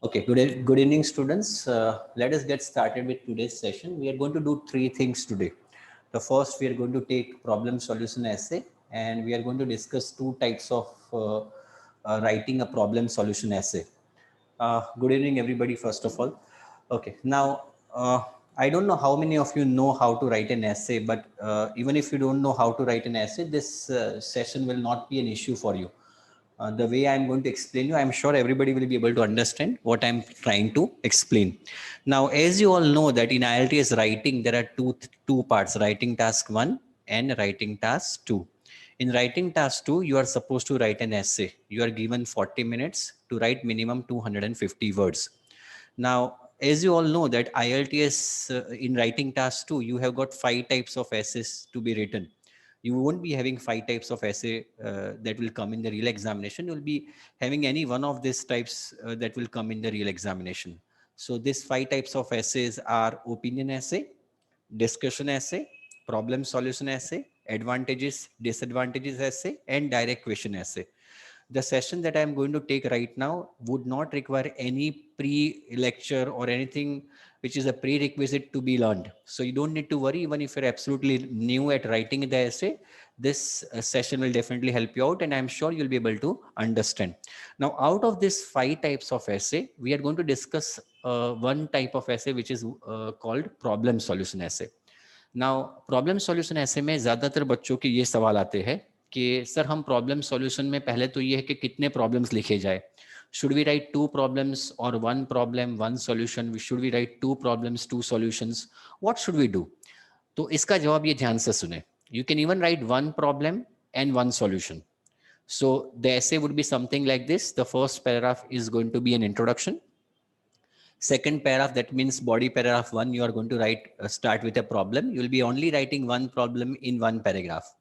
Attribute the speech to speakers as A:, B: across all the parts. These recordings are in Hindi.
A: Okay, good evening, students. Let us get started with today's session. We are going to do three things today. The first, we are going to take problem solution essay, and we are going to discuss two types of writing a problem solution essay. Good evening, everybody, first of all. Okay, now, I don't know how many of you know how to write an essay, but even if you don't know how to write an essay, this session will not be an issue for you. The way I'm going to explain you, I'm sure everybody will be able to understand what I'm trying to explain. Now, as you all know that in IELTS writing, there are two parts, writing task 1 and writing task 2. In writing task 2, you are supposed to write an essay. You are given 40 minutes to write minimum 250 words. Now, as you all know that IELTS in writing task 2, you have got 5 types of essays to be written. You won't be having 5 types of essay that will come in the real examination. You'll be having any one of these types that will come in the real examination. So these 5 types of essays are opinion essay, discussion essay, problem solution essay, advantages, disadvantages essay, and direct question essay. The session that I'm going to take right now would not require any pre-lecture or anything which is a prerequisite to be learned. So you don't need to worry, even if you're absolutely new at writing the essay, this session will definitely help you out, and I'm sure you'll be able to understand. Now, out of these 5 types of essay, we are going to discuss one type of essay which is called problem solution essay. Now problem solution ऐसे में ज़्यादातर बच्चों के ये सवाल आते हैं कि सर हम प्रॉब्लम सॉल्यूशन में पहले तो ये है कि कितने प्रॉब्लम्स लिखे जाए. शुड वी राइट 2 प्रॉब्लम्स और 1 problem 1 solution, should we write 2 problems 2 solutions, what should we do? तो इसका जवाब ये ध्यान से सुने. You can even write 1 problem and 1 solution. So the essay would be something like this. The first paragraph is going to be an introduction. Second paragraph, that means body paragraph 1, you are going to write, start with a problem. You will be only writing one problem in one paragraph.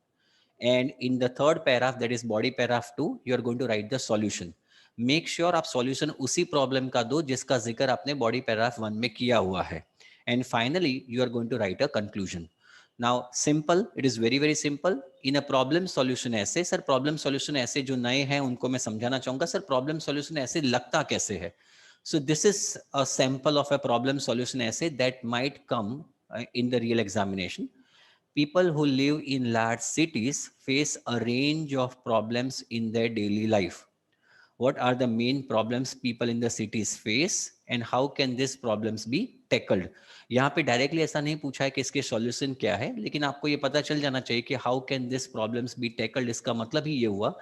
A: And in the third paragraph, that is body paragraph 2, you are going to write the solution. Make sure आप solution उसी problem का दो जिसका जिक्र आपने body paragraph 1 में किया हुआ है. And finally, you are going to write a conclusion. Now, simple, it is very, very simple. In a problem solution essay, sir, problem solution essay जो नए हैं उनको मैं समझाना चाहूँगा, सर problem solution essay लगता कैसे है? So this is a sample of a problem solution essay that might come in the real examination. People who live in large cities face a range of problems in their daily life. What are the main problems people in the cities face and how can these problems be tackled? यहाँ पे डायरेक्टली ऐसा नहीं पूछा है कि इसके सॉल्यूशन क्या है, लेकिन आपको ये पता चल जाना चाहिए कि how can this problems be tackled. इसका मतलब ही ये हुआ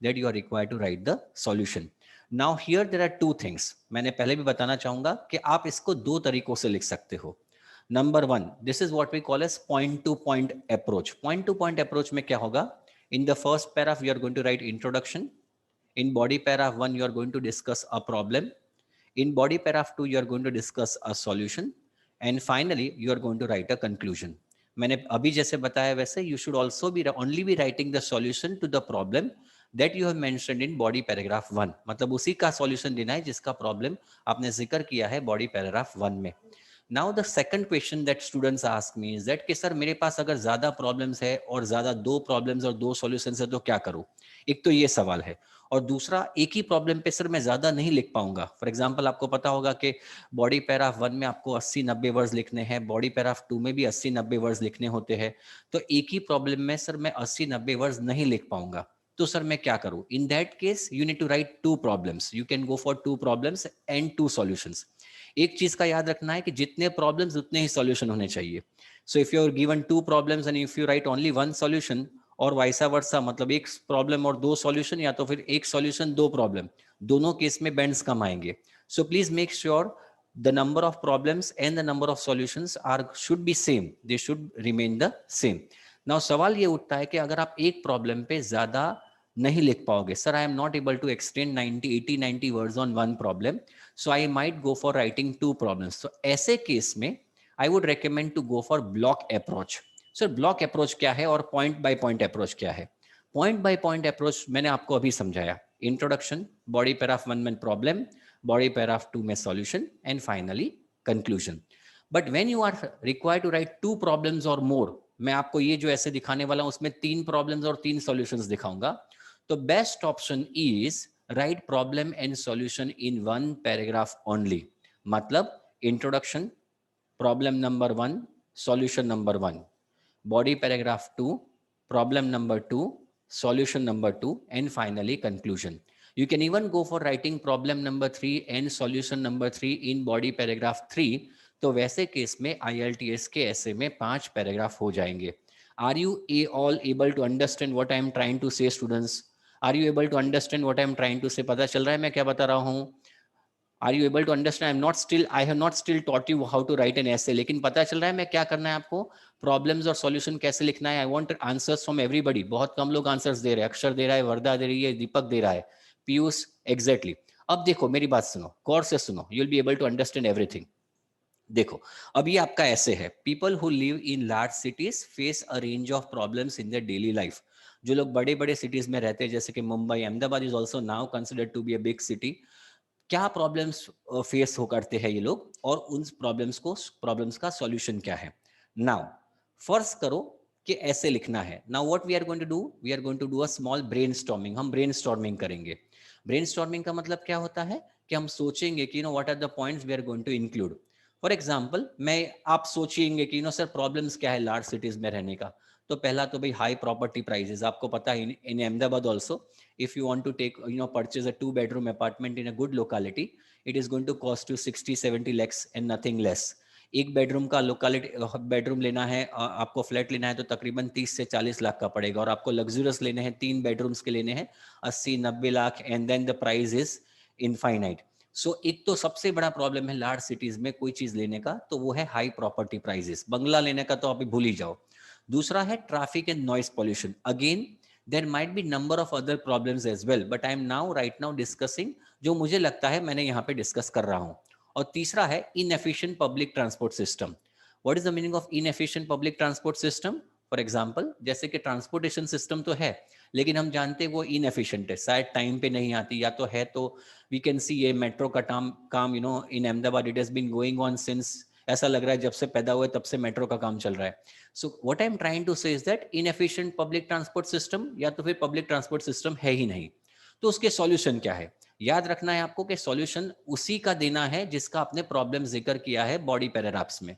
A: that you are required to write the solution. Now here there are two things. मैंने पहले भी बताना चाहूंगा कि आप इसको दो तरीकों से लिख सकते हो. Number one, this is what we call as point to point approach. Point to point approach में क्या होगा? In the first paragraph, you are going to write introduction. In body paragraph 1, you are going to discuss a problem. In body paragraph 2, you are going to discuss a solution. And finally, you are going to write a conclusion. मैंने अभी जैसे बताया वैसे you should also be only be writing the solution to the problem that you have mentioned in body paragraph 1. मतलब उसी का solution देना है जिसका problem आपने जिक्र किया है body paragraph 1 में. Now the second question that students ask me is that कि सर मेरे पास अगर ज़्यादा प्रॉब्लम्स है और ज़्यादा दो प्रॉब्लम्स और दो सॉल्यूशंस है तो क्या करूँ? एक तो ये सवाल है, और दूसरा एक ही प्रॉब्लम पे सर मैं ज़्यादा नहीं लिख पाऊंगा. फॉर एग्जांपल आपको पता होगा कि बॉडी पैराग्राफ 1 में आपको 80-90 वर्ड्स लिखने हैं, बॉडी पैराग्राफ 2 में भी 80-90 वर्ड्स लिखने होते हैं. तो एक ही प्रॉब्लम में सर मैं 80-90 वर्ड्स नहीं लिख पाऊंगा, तो सर मैं क्या करूँ? In that case you need to write 2 problems. You can go for 2 problems and 2 solutions. एक चीज का याद रखना है कि जितने प्रॉब्लम्स उतने ही सॉल्यूशन होने चाहिए. So if you are given 2 problems and if you write only 1 solution और वाइसा वर्सा, मतलब एक प्रॉब्लम और 2 सॉल्यूशन या तो फिर एक सॉल्यूशन 2 प्रॉब्लम, दोनों केस में बैंड्स कम आएंगे. So please make sure the number of problems and the number of solutions are should be same. They should remain the same. Now सवाल ये उठता है कि अगर आप एक प्रॉब्लम पे ज्यादा नहीं लिख पाओगे, sir I am not able to extend 90-80-90 words on one problem, so I might go for writing 2 problems. तो ऐसे केस में I would recommend to go for block approach. Sir block approach क्या है और पॉइंट बाय पॉइंट अप्रोच क्या है? पॉइंट बाय पॉइंट अप्रोच मैंने आपको अभी समझाया. इंट्रोडक्शन, बॉडी पैराग्राफ 1 में प्रॉब्लम, बॉडी पैराग्राफ 2 में solution and finally conclusion. But when you are required to write 2 problems और मोर, मैं आपको ये जो ऐसे दिखाने वाला हूं उसमें 3 प्रॉब्लम्स और 3 सॉल्यूशंस दिखाऊंगा. तो best option is write problem and solution in one paragraph only, मतलब introduction, problem number 1, solution number 1, body paragraph 2, problem number 2, solution number 2, and finally conclusion. You can even go for writing problem number 3 and solution number 3 in body paragraph 3. तो वैसे केस में IELTS के ऐसे में 5 पैराग्राफ हो जाएंगे. Are you all able to understand what I am trying to say, students? Are you able to understand what I am trying to say? पता चल रहा है मैं क्या बता रहा हूँ? Are you able to understand? I have not still taught you how to write an essay. लेकिन पता चल रहा है मैं क्या करना है आपको, प्रॉब्लम्स और सॉल्यूशन कैसे लिखना है. I want answers from everybody. बहुत कम लोग आंसर्स दे रहे हैं. अक्षर दे रहा है, वर्दा दे रही है, दीपक दे रहा है, पीयूष. एग्जैक्टली. अब देखो मेरी बात सुनो, गौर से सुनो, you will be able to understand everything. देखो अब ये आपका ऐसे है, people who live in large cities face a range of problems in their daily life. जो लोग बड़े बड़े सिटीज में रहते हैं, जैसे कि Mumbai, Ahmedabad is also now considered to be a big city. क्या प्रॉब्लम्स फेस हो करते हैं ये लोग, और उन प्रॉब्लम्स का सॉल्यूशन क्या है. नाउ फर्स्ट करो कि ऐसे लिखना है. Now what we are going to do, we are going to do a small brainstorming. हम ब्रेनस्टॉर्मिंग करेंगे. ब्रेनस्टॉर्मिंग का मतलब क्या होता है कि हम सोचेंगे कि what are the points we are going to include. For example, आप सोचेंगे कि सर प्रॉब्लम्स क्या है लार्ज सिटीज में रहने का. तो पहला तो भाई हाई प्रॉपर्टी प्राइसेस. आपको पता है in Ahmedabad also, if you want to take purchase a 2-bedroom apartment in a good locality, it is going to cost you 60-70 lakhs and nothing less. एक बेडरूम का लोकेलिटी बेडरूम लेना है, आपको फ्लैट लेना है तो तकरीबन 30 से 40 लाख का पड़ेगा. और आपको लग्जूरियस लेने हैं, 3 बेडरूम्स के लेने हैं, 80-90 lakh. And then the price is infinite. So एक तो सबसे बड़ा प्रॉब्लम है लार्ज सिटीज में कोई चीज लेने का, तो वो है हाई प्रॉपर्टी प्राइसेस. बंगला लेने का तो आप भूल ही जाओ. दूसरा है traffic and noise pollution. Again there might be number of other problems as well, but I am right now discussing जो मुझे लगता है मैंने यहाँ पे डिस्कस कर रहा हूँ. और तीसरा है inefficient public transport system. What is the meaning of inefficient public transport system? For example, जैसे कि ट्रांसपोर्टेशन सिस्टम तो है, लेकिन हम जानते हैं वो इनएफिशिएंट है, शायद टाइम पे नहीं आती, या तो है तो वी कैन सी ये मेट्रो का काम in Ahmedabad it has been going on since, ऐसा लग रहा है जब से पैदा हुए तब से मेट्रो का काम चल रहा है. So what I am trying to say is that inefficient public transport system, या तो फिर पब्लिक ट्रांसपोर्ट सिस्टम है ही नहीं. तो उसके सॉल्यूशन क्या है, याद रखना है आपको कि सॉल्यूशन उसी का देना है जिसका आपने प्रॉब्लम जिक्र किया है बॉडी पैराग्राफ्स में.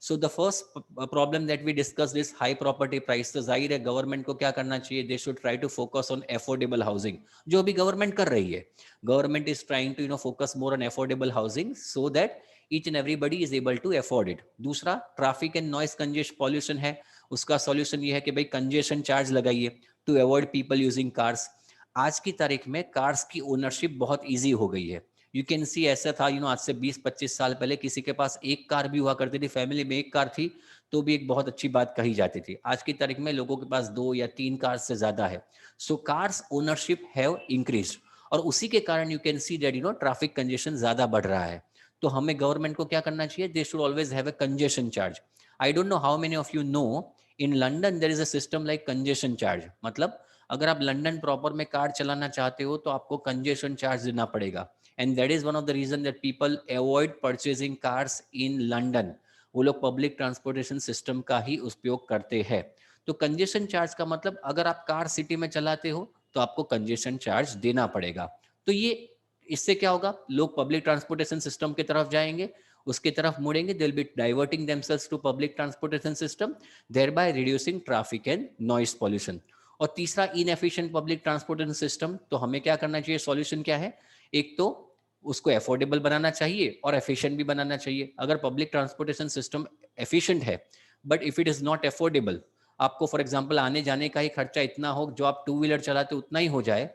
A: So the first problem that we discussed is high property price. तो जाहिर है गवर्नमेंट को क्या करना चाहिए, they should try to focus on affordable housing, जो अभी गवर्नमेंट कर रही है. Government is trying to focus more on affordable housing so that each and everybody is able to afford it. दूसरा traffic and noise congestion pollution है, उसका सॉल्यूशन ये है कि भाई कंजेशन चार्ज लगाइए to avoid people using cars. आज की तारीख में कार्स की ओनरशिप बहुत इजी हो गई है. यू कैन सी ऐसा था आज से 20-25 साल पहले किसी के पास एक कार भी हुआ करती थी, फैमिली में एक कार थी तो भी एक बहुत अच्छी बात कही जाती थी. आज की तारीख में लोगों के पास 2 या 3 कार्स से ज्यादा है. सो कार्स ओनरशिप हैव इंक्रीज्ड, और उसी के कारण you can see that traffic congestion ज्यादा बढ़ रहा है. तो हमें गवर्नमेंट को क्या करना चाहिए, they should always have a congestion charge. I don't know how many of you know, in London there is a system like congestion charge. मतलब अगर आप लंदन प्रॉपर में कार चलाना चाहते हो तो आपको कंजेशन चार्ज देना पड़ेगा. And that is one of the reason that people avoid purchasing cars in London. वो लोग पब्लिक ट्रांसपोर्टेशन सिस्टम का ही उपयोग करते हैं. तो कंजेशन चार्ज का मतलब अगर आप कार सिटी में चलाते हो तो आपको कंजेशन चार्ज देना पड़ेगा. तो ये इससे क्या होगा, लोग पब्लिक ट्रांसपोर्टेशन सिस्टम की तरफ जाएंगे, उसकी तरफ मुड़ेंगे, they will be diverting themselves to public transportation system, thereby reducing traffic and noise pollution. और तीसरा इनएफिशिएंट पब्लिक ट्रांसपोर्टेशन सिस्टम. तो हमें क्या करना चाहिए, सॉल्यूशन क्या है, एक तो उसको एफोर्डेबल बनाना चाहिए और एफिशिएंट भी बनाना चाहिए. अगर पब्लिक ट्रांसपोर्टेशन सिस्टम एफिशिएंट है but if it is not affordable, आपको फॉर एग्जांपल आने जाने का ही खर्चा इतना हो, जो आप 2 व्हीलर चलाते उतना ही हो जाए,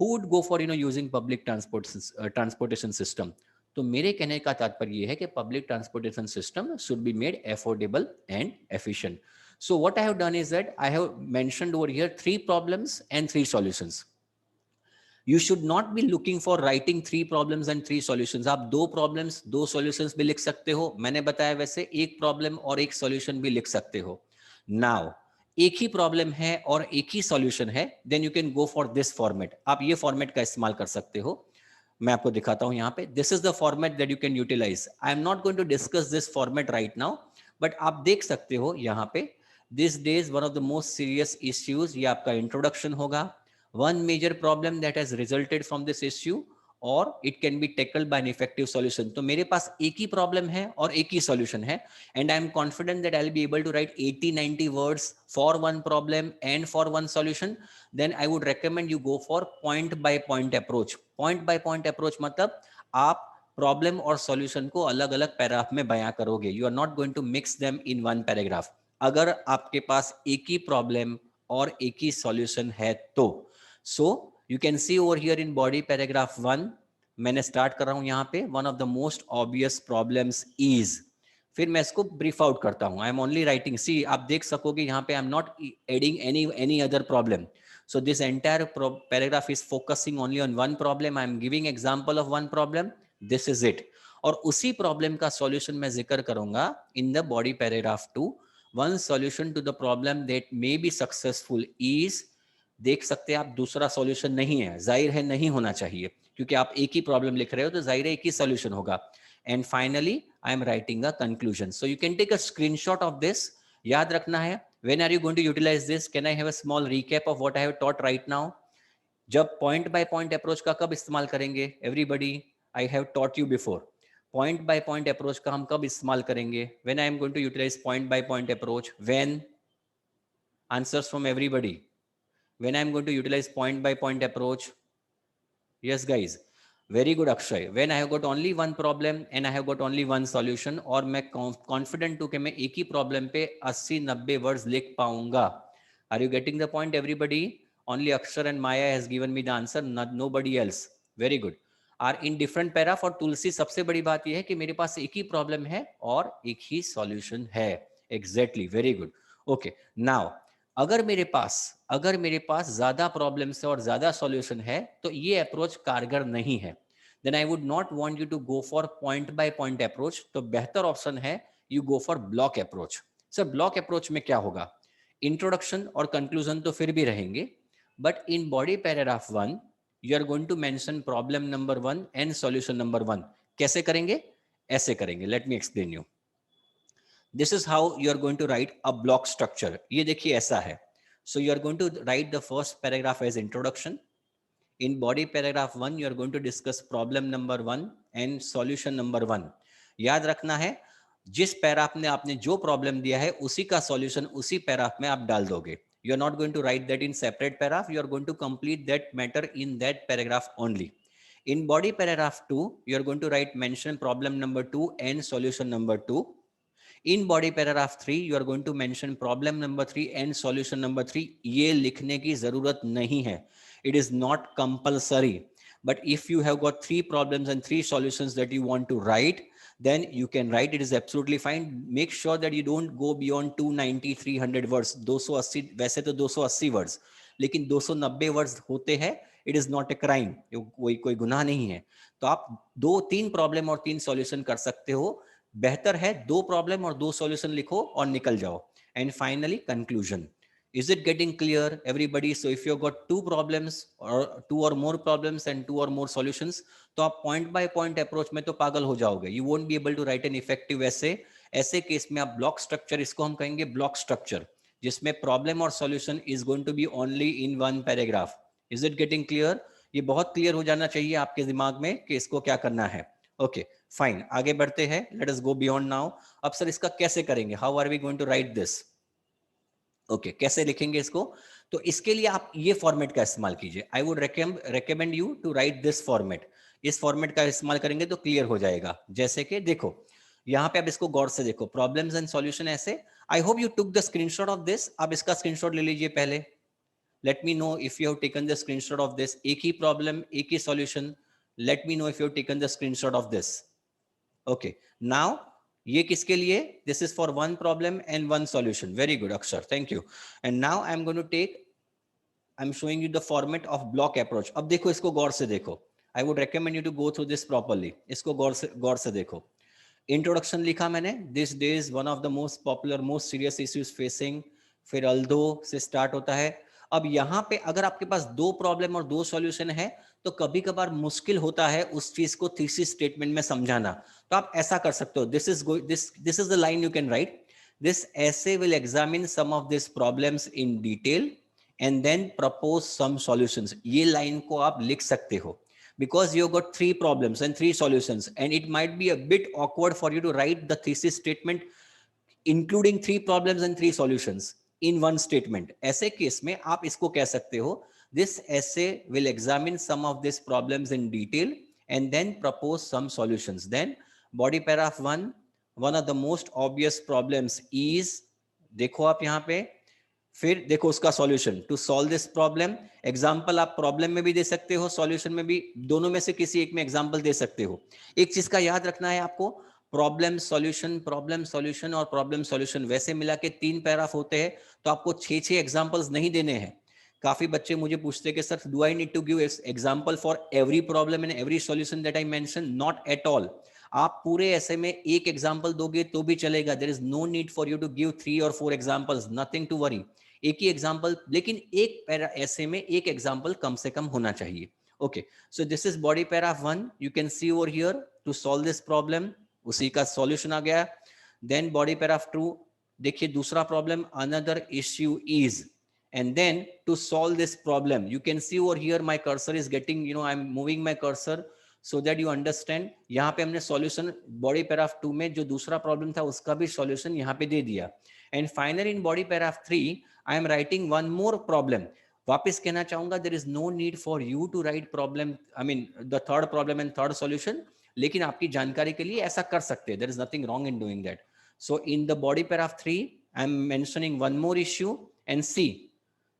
A: who would go for using public transportation system. तो मेरे कहने का तात्पर्य ये है कि public transportation system should be made affordable and efficient. So what I have done is that I have mentioned over here 3 problems and 3 solutions. You should not be looking for writing 3 problems and 3 solutions. आप 2 problems 2 solutions भी लिख सकते हो. मैंने बताया वैसे एक problem और एक solution भी लिख सकते हो. Now एक ही प्रॉब्लम है और एक ही सॉल्यूशन है, then you can go for this format. आप ये फॉर्मेट का इस्तेमाल कर सकते हो. मैं आपको दिखाता हूं यहाँ पे. This is the format that you can utilise. I am not going to discuss this format right now, but आप देख सकते हो यहाँ पे this days one of the most serious issues. ये आपका इंट्रोडक्शन होगा, one major problem that has resulted from this issue, or it can be tackled by an effective solution. तो मेरे पास एक ही problem है और एक ही solution है, and I am confident that I'll be able to write 80-90 words for one problem and for one solution. Then I would recommend you go for point by point approach. Point by point approach मतलब आप प्रॉब्लम और सॉल्यूशन को अलग अलग पैराग्राफ में बयां करोगे. You are not going to mix them in one paragraph. अगर आपके पास एक ही प्रॉब्लम और एक ही सॉल्यूशन है तो so you can see over here in body paragraph 1. मैंने स्टार्ट कर रहा हूं यहां पे. One of the most obvious problems is, फिर मैं इसको ब्रीफ आउट करता हूं. आई एम ओनली राइटिंग, सी आप देख सकोगे यहां पे आई am not adding any other problem. So this entire paragraph is focusing only on one problem. I am giving example of one problem. This is it. और उसी problem का solution मैं जिक्र करूंगा in the body paragraph 2. One solution to the problem that may be successful is, देख सकते हैं आप दूसरा solution नहीं है, जाहिर है नहीं होना चाहिए क्योंकि आप एक ही problem लिख रहे हो तो जाहिर है एक ही solution होगा. And finally I am writing a conclusion. So you can take a screenshot of this. याद रखना है, when are you going to utilize this? Can I have a small recap of what I have taught right now? जब point by point approach का कब इस्तेमाल करेंगे? Everybody, I have taught you before. Point by point approach का हम कब इस्तेमाल करेंगे? When I am going to utilize point by point approach? When? Answers from everybody. When I am going to utilize point by point approach? Yes guys. Very good Akshay. When I have got only one problem and I have got only one solution, और मैं कॉन्फिडेंट हूं कि मैं एक ही प्रॉब्लम पे 80-90 वर्ड्स लिख पाऊंगा. Are you getting the point everybody? Only Akshar and Maya has given me the answer, nobody else. Very good. Are in different paragraph. और तुलसी सबसे बड़ी बात यह है कि मेरे पास एक ही प्रॉब्लम है और एक ही सॉल्यूशन है. Exactly, very good. Okay, now अगर मेरे पास ज्यादा प्रॉब्लम्स है और ज्यादा सॉल्यूशन है तो ये अप्रोच कारगर नहीं है. Then I would not want you to go for point by point approach. तो बेहतर ऑप्शन है you go for block approach. Sir block approach में क्या होगा? इंट्रोडक्शन और कंक्लूजन तो फिर भी रहेंगे, but in body paragraph 1 you are going to mention problem number 1 and solution number 1. कैसे करेंगे? ऐसे करेंगे. Let me explain you. This is how you are going to write a block structure. ये देखिए ऐसा है. So you are going to write the first paragraph as introduction. In body paragraph 1 you are going to discuss problem number 1 and solution number 1. याद रखना है जिस पैराग्राफ में आपने जो प्रॉब्लम दिया है उसी का सॉल्यूशन उसी पैराग्राफ में आप डाल दोगे. You are not going to write that in separate paragraph. You are going to complete that matter in that paragraph only. In body paragraph 2 you are going to write mention problem number 2 and solution number 2. In body paragraph 3 you are going to mention problem number 3 and solution number 3. ये लिखने की जरूरत नहीं है. It is not compulsory. But if you have got 3 problems and 3 solutions that you want to write, then you can write. It is absolutely fine. Make sure that you don't go beyond 290-300 words. 280 वैसे तो 280 words, लेकिन 290 वर्ड्स होते हैं. It is not a crime. कोई गुनाह नहीं है. तो आप 2-3 प्रॉब्लम और 3 सॉल्यूशन कर सकते हो. बेहतर है 2 प्रॉब्लम और 2 सॉल्यूशन लिखो और निकल जाओ. And finally conclusion. Is it getting clear everybody? So if you've got 2 problems or 2 or more problems and 2 or more solutions, तो आप point by point approach में तो पागल हो जाओगे. You won't be able to write an effective essay. ऐसे केस में आप block structure, इसको हम कहेंगे block structure, जिसमें problem और solution is going to be only in one paragraph. Is it getting clear? ये बहुत clear हो जाना चाहिए आपके दिमाग में कि इसको क्या करना है. Okay, fine. आगे बढ़ते हैं. Let us go beyond now. अब सर इसका कैसे करेंगे? How are we going to write this? Okay, कैसे लिखेंगे इसको? तो इसके लिए आप ये फॉर्मेट का इस्तेमाल कीजिए. I would recommend you to write this format. इस फॉर्मेट का इस्तेमाल करेंगे तो क्लियर हो जाएगा. जैसे कि देखो यहाँ पे आप इसको गौर से देखो, प्रॉब्लम्स एंड सॉल्यूशन ऐसे. I hope you took the screenshot of this. आप इसका स्क्रीनशॉट ले लीजिए पहले. Let me know if you have taken the screenshot of this. एक ही प्रॉब्लम एक ही solution. Let me know if you have taken the screenshot of this. Okay, now ये किसके लिए? This is for 1 problem and 1 solution. Very good Akshar, thank you. And now I am going to take, I am showing you the format of block approach. अब देखो इसको गौर से देखो. I would recommend you to go through this properly. इसको गौर से देखो. इंट्रोडक्शन लिखा मैंने. This day is one of the most popular most serious issues facing. फिर अल्दो से स्टार्ट होता है. अब यहाँ पे अगर आपके पास 2 प्रॉब्लम और 2 सॉल्यूशन है तो कभी कभार मुश्किल होता है उस चीज को थीसिस स्टेटमेंट में समझाना. तो आप ऐसा कर सकते हो. This is the line you can write. This essay will examine some of these problems in detail and then propose some solutions. ये line को आप लिख सकते हो because you got 3 problems and 3 solutions, and it might be a bit awkward for you to write the thesis statement including 3 problems and 3 solutions in one statement. ऐसे केस में आप इसको कह सकते हो, this essay will examine some of these problems in detail and then propose some solutions. Then body paragraph 1, one of the most obvious problems is, देखो आप यहाँ पे, फिर देखो उसका solution, to solve this problem. Example आप प्रॉब्लम में भी दे सकते हो, सॉल्यूशन में भी, दोनों में से किसी एक में एग्जांपल दे सकते हो. एक चीज का याद रखना है आपको, प्रॉब्लम सॉल्यूशन और प्रॉब्लम सॉल्यूशन वैसे मिला के 3 पैराग्राफ होते हैं, तो आपको 6 एग्जांपल्स नहीं देने हैं. काफी बच्चे मुझे पूछते हैं कि sir do I need to give example for every problem and every solution that I mention? Not at all. आप पूरे ऐसे में एक एग्जांपल दोगे तो भी चलेगा. There is no need for you to give 3 और 4 एग्जांपल्स, नथिंग टू वरी. एक ही एग्जांपल, लेकिन एक पैरा ऐसे में एक एग्जांपल कम से कम होना चाहिए. Okay, so this is body paragraph 1. You can see over here, to solve this problem, उसी का सॉल्यूशन आ गया. देन बॉडी पैराग्राफ 2, देखिए दूसरा problem, another issue is, and then to solve this problem, you can see over here my cursor is getting, I'm moving my cursor so that you understand. यहाँ पे हमने solution body paragraph 2 में जो दूसरा problem था उसका भी solution यहाँ पे दे दिया. And finally in body paragraph 3 I am writing one more problem. वापस कहना चाहूंगा, there is no need for you to write problem, I mean the third problem and third solution, लेकिन आपकी जानकारी के लिए ऐसा कर सकते हैं. There is nothing wrong in doing that. So in the body paragraph 3 I am mentioning one more issue and see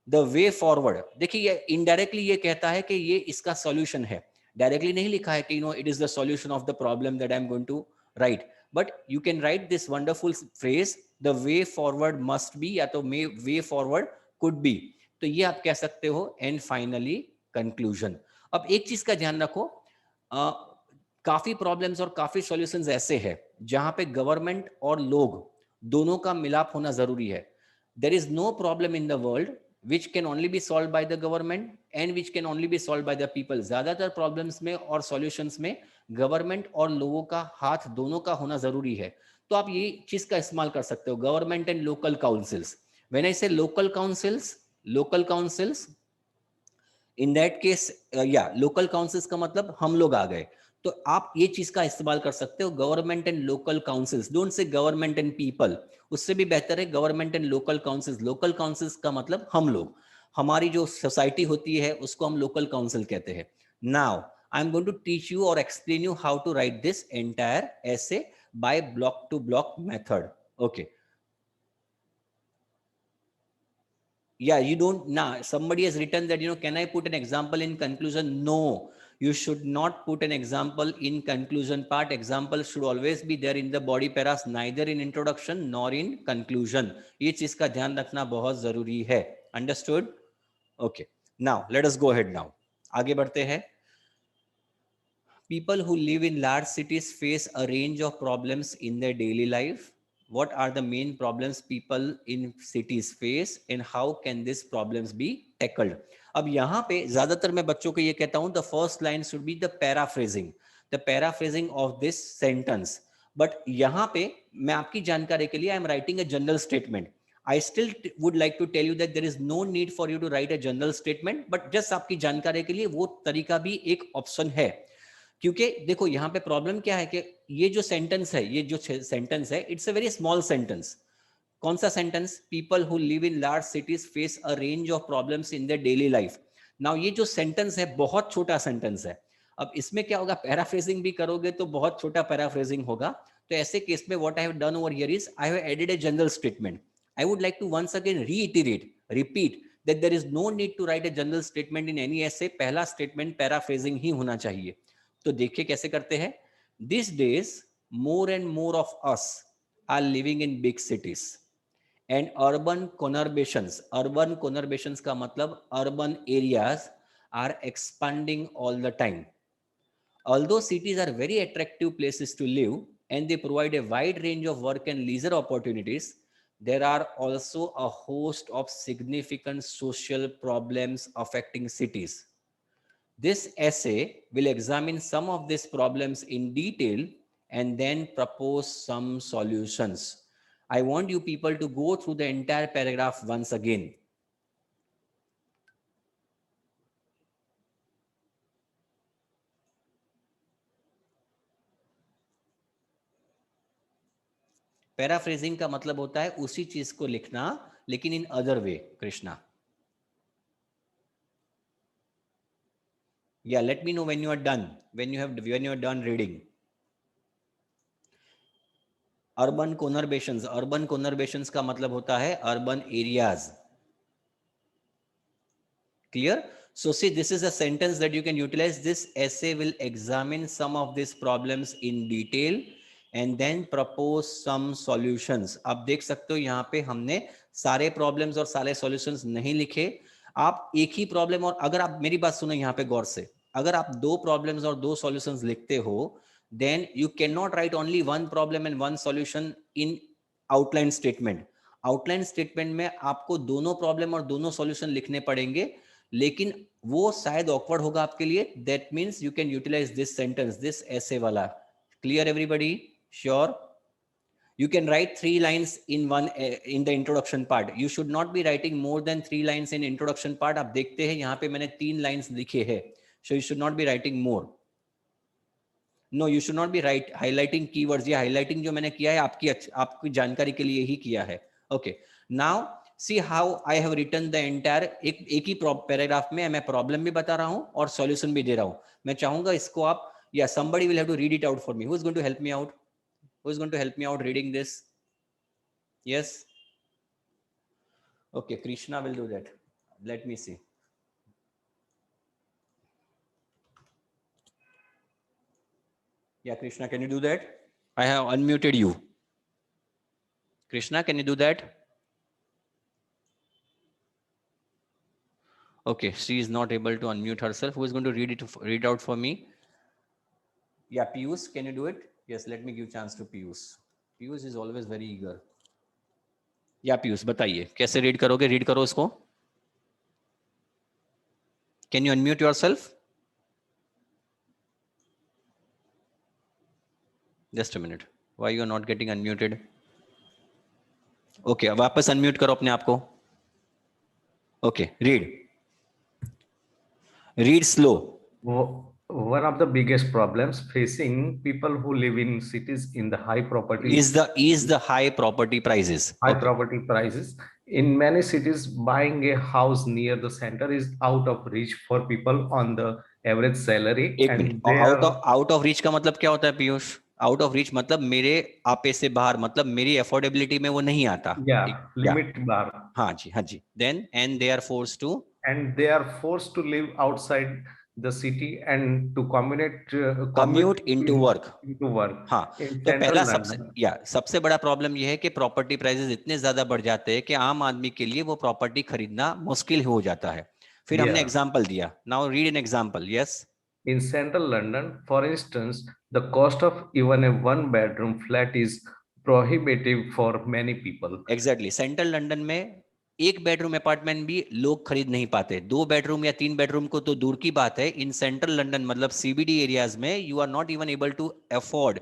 A: the way forward. देखिए ये indirectly ये कहता है कि ये इसका solution है, directly नहीं लिखा है कि it is the solution of the problem that I am going to write, but you can write this wonderful phrase, the way forward must be, या तो way forward could be. तो ये आप कह सकते हो, and finally conclusion. अब एक चीज का ध्यान रखो, काफी प्रॉब्लम्स और काफी सॉल्यूशंस ऐसे हैं जहां पे गवर्नमेंट और लोग दोनों का मिलाप होना जरूरी है. There is no problem in the world which can only be solved by the government and which can only be solved by the people. ज्यादातर प्रॉब्लम्स में और सॉल्यूशंस में गवर्नमेंट और लोगों का हाथ दोनों का होना जरूरी है. तो आप ये चीज का इस्तेमाल कर सकते हो, government and local councils. When I say local councils, in that case या लोकल काउंसिल्स का मतलब हम लोग आ गए, तो आप ये चीज का इस्तेमाल कर सकते हो, government and local councils. Don't say government and people, उससे भी बेहतर है government and local councils. Local councils का मतलब हम लोग, हमारी जो सोसाइटी होती है उसको हम लोकल काउंसिल कहते हैं. Now I am going to teach you और explain you how to write this entire essay by block to block method. Okay, yeah, you don't, nah, somebody has written that, can I put an example in conclusion? No, you should not put an example in conclusion part. Example should always be there in the body paras, neither in introduction nor in conclusion. ये चीज का ध्यान रखना बहुत जरूरी है. Understood? Okay, now let us go ahead now. आगे बढ़ते हैं. People who live in large cities face a range of problems in their daily life. What are the main problems people in cities face and how can these problems be tackled? अब यहाँ पे ज्यादातर मैं बच्चों को ये कहता हूँ, the first line should be the paraphrasing of this sentence. But यहाँ पे मैं आपकी जानकारी के लिए I am writing a general statement. I still would like to tell you that there is no need for you to write a general statement, but just आपकी जानकारी के लिए वो तरीका भी एक ऑप्शन है. क्योंकि देखो यहाँ पे प्रॉब्लम क्या है कि ये जो सेंटेंस है, ये जो सेंटेंस है, it's a very small sentence. कौन सा sentence? People who live in large cities face a range of problems in their daily life. Now ये जो सेंटेंस है बहुत छोटा सेंटेंस है. अब इसमें क्या होगा, पैराफ्रेजिंग भी करोगे तो बहुत छोटा पैराफ्रेजिंग होगा. तो ऐसे केस में what I have done over here is I have added a general statement. I would like to once again repeat that there is no need to write a general statement in any essay. पहला स्टेटमेंट पैराफ्रेजिंग ही होना चाहिए. तो देखिए कैसे करते हैं. These days more and more of us are living in big cities and urban conurbations का मतलब urban areas are expanding all the time. Although cities are very attractive places to live and they provide a wide range of work and leisure opportunities, there are also a host of significant social problems affecting cities. This essay will examine some of these problems in detail and then propose some solutions. I want you people to go through the entire paragraph once again. Paraphrasing का मतलब होता है उसी चीज को लिखना लेकिन in other way. Krishna, yeah, let me know when you are done, when you are done reading. Urban conurbations, urban conurbations का मतलब होता है urban areas. Clear? So see, this is a sentence that you can utilize. This essay will examine some of these problems in detail and then propose some solutions. आप देख सकते हो यहाँ पे हमने सारे problems और सारे solutions नहीं लिखे. आप एक ही problem, और अगर आप मेरी बात सुनो यहाँ पे गौर से, अगर आप दो problems और दो solutions लिखते हो, then you cannot write only one problem and one solution in outline statement. Outline statement में आपको दोनों प्रॉब्लम और दोनों सॉल्यूशन लिखने पड़ेंगे, लेकिन वो शायद ऑकवर्ड होगा आपके लिए. That means you can utilise this sentence, this ऐसे वाला. Clear everybody? Sure? You can write 3 lines in one in the introduction part. You should not be writing more than 3 lines in introduction part. आप देखते हैं यहाँ पे मैंने 3 lines लिखे हैं. So you should not be writing more. No, you should not be highlighting keywords. ये highlighting जो मैंने किया है आपकी जानकारी के लिए ही किया है. Okay. Now see how I have written the entire, एक ही पैराग्राफ में मैं प्रॉब्लम भी बता रहा हूँ और सॉल्यूशन भी दे रहा हूँ. मैं चाहूंगा इसको आप, yeah, somebody will have to read it out for me. Who is going to help me out? Who is going to help me out reading this? Yes. Okay, Krishna will do that. Let me see. Yeah, Krishna, can you do that? I have unmuted you. Krishna, can you do that? Okay, she is not able to unmute herself. Who is going to read out for me? Yeah, Piyush, can you do it? Yes, let me give chance to Piyush. Piyush is always very eager. Yeah, Piyush, बताइए कैसे रीड करोगे? रीड करो इसको. Can you unmute yourself? Just a minute. Why you are not getting unmuted? Okay, वापस unmute करो अपने आप को. Okay, read. Read slow.
B: One of the biggest problems facing people who live in cities in the high property
A: is the high property prices.
B: High
A: Okay.
B: property prices. In many cities, buying a house near the center is out of reach for people on the average salary.
A: एक मिनट, आउट ऑफ रीच का मतलब क्या होता है पीयूष? आउट ऑफ रीच मतलब मेरे आपे से बाहर, मतलब मेरी अफोर्डेबिलिटी में वो नहीं आता.
B: लिमिट बाहर.
A: हाँ जी, हाँ जी. Then and they are forced to
B: live outside the city and to
A: commute into work. हाँ, तो पहला सबसे बड़ा प्रॉब्लम ये है कि प्रॉपर्टी प्राइसेस इतने ज्यादा बढ़ जाते हैं कि आम आदमी के लिए वो प्रॉपर्टी खरीदना मुश्किल हो जाता है. फिर हमने एग्जांपल दिया. Now read an example. Yes.
B: In central London, for instance, the cost of even a one-bedroom flat is prohibitive for many people.
A: Exactly. Central London में एक बेडरूम अपार्टमेंट भी लोग खरीद नहीं पाते. 2 बेडरूम या 3 बेडरूम को तो दूर की बात है. इन सेंट्रल लंदन मतलब सीबीडी एरियाज में you are not even able to afford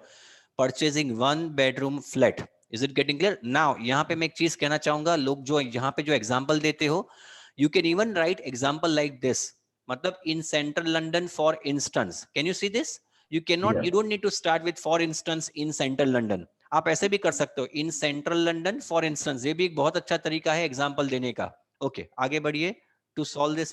A: purchasing 1 bedroom flat. Is it getting clear? Now यहाँ पे मैं एक चीज कहना चाहूंगा. लोग जो यहाँ पे जो एग्जाम्पल देते हो, you can even write example like this. मतलब in central London for instance. Can you see this? You can not, you don't need to start with for instance in central London. आप ऐसे भी कर सकते हो, in central London for instance. ये भी एक बहुत अच्छा तरीका है एग्जांपल देने का. ओके, आगे बढ़िए. To solve this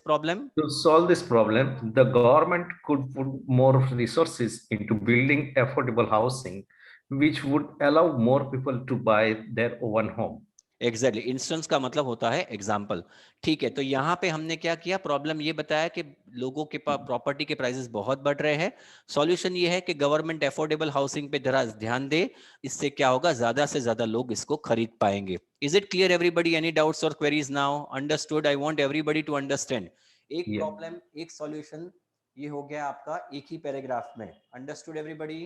A: problem,
B: the government could put more resources into building affordable housing, which would allow more people to buy their own home.
A: Exactly. Instance का मतलब होता है एग्जाम्पल. ठीक है, तो यहाँ पे हमने क्या किया? प्रॉब्लम ये बताया कि लोगों के पास प्रॉपर्टी के प्राइसेस बहुत बढ़ रहे हैं. सॉल्यूशन ये है कि गवर्नमेंट अफोर्डेबल हाउसिंग पे जरा ध्यान दे. इससे क्या होगा? ज्यादा से ज्यादा लोग इसको खरीद पाएंगे. Is it clear everybody? Any doubts or queries now? Understood? I want everybody to understand. एक प्रॉब्लम, एक सॉल्यूशन, ये हो गया आपका एक ही पैराग्राफ में. Understood everybody?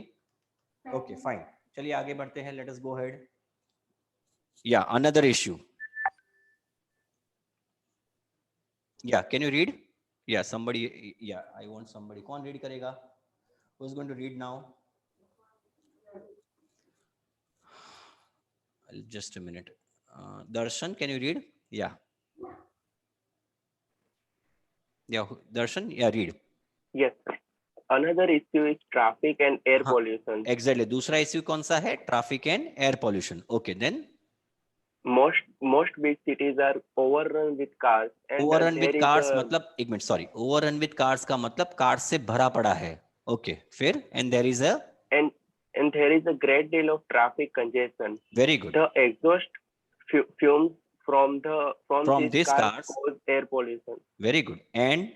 A: Okay, fine. चलिए आगे बढ़ते हैं. Let us go ahead. Yeah, another issue. Yeah, can you read? Yeah, somebody. Yeah, I want somebody. कौन read करेगा? Who's going to read now? Just a minute. Darshan, can you read? Yeah. Yeah, Darshan. Yeah, read.
C: Yes. Another issue is traffic and air
A: हाँ,
C: pollution.
A: एग्जैक्टली दूसरा इश्यू कौन सा है? Traffic and air pollution. Okay, then
C: Most big cities are overrun with cars, and
A: overrun with
C: there is
A: cars
C: a
A: मतलब, एक minute, sorry, overrun with cars का मतलब कार्स से भरा पड़ा है. ओके, फिर and there is a,
C: and and there is a great deal of traffic congestion.
A: Very good,
C: The exhaust fumes from
A: From
C: these
A: these
C: cars
A: cars.
C: cause air pollution,
A: very good. And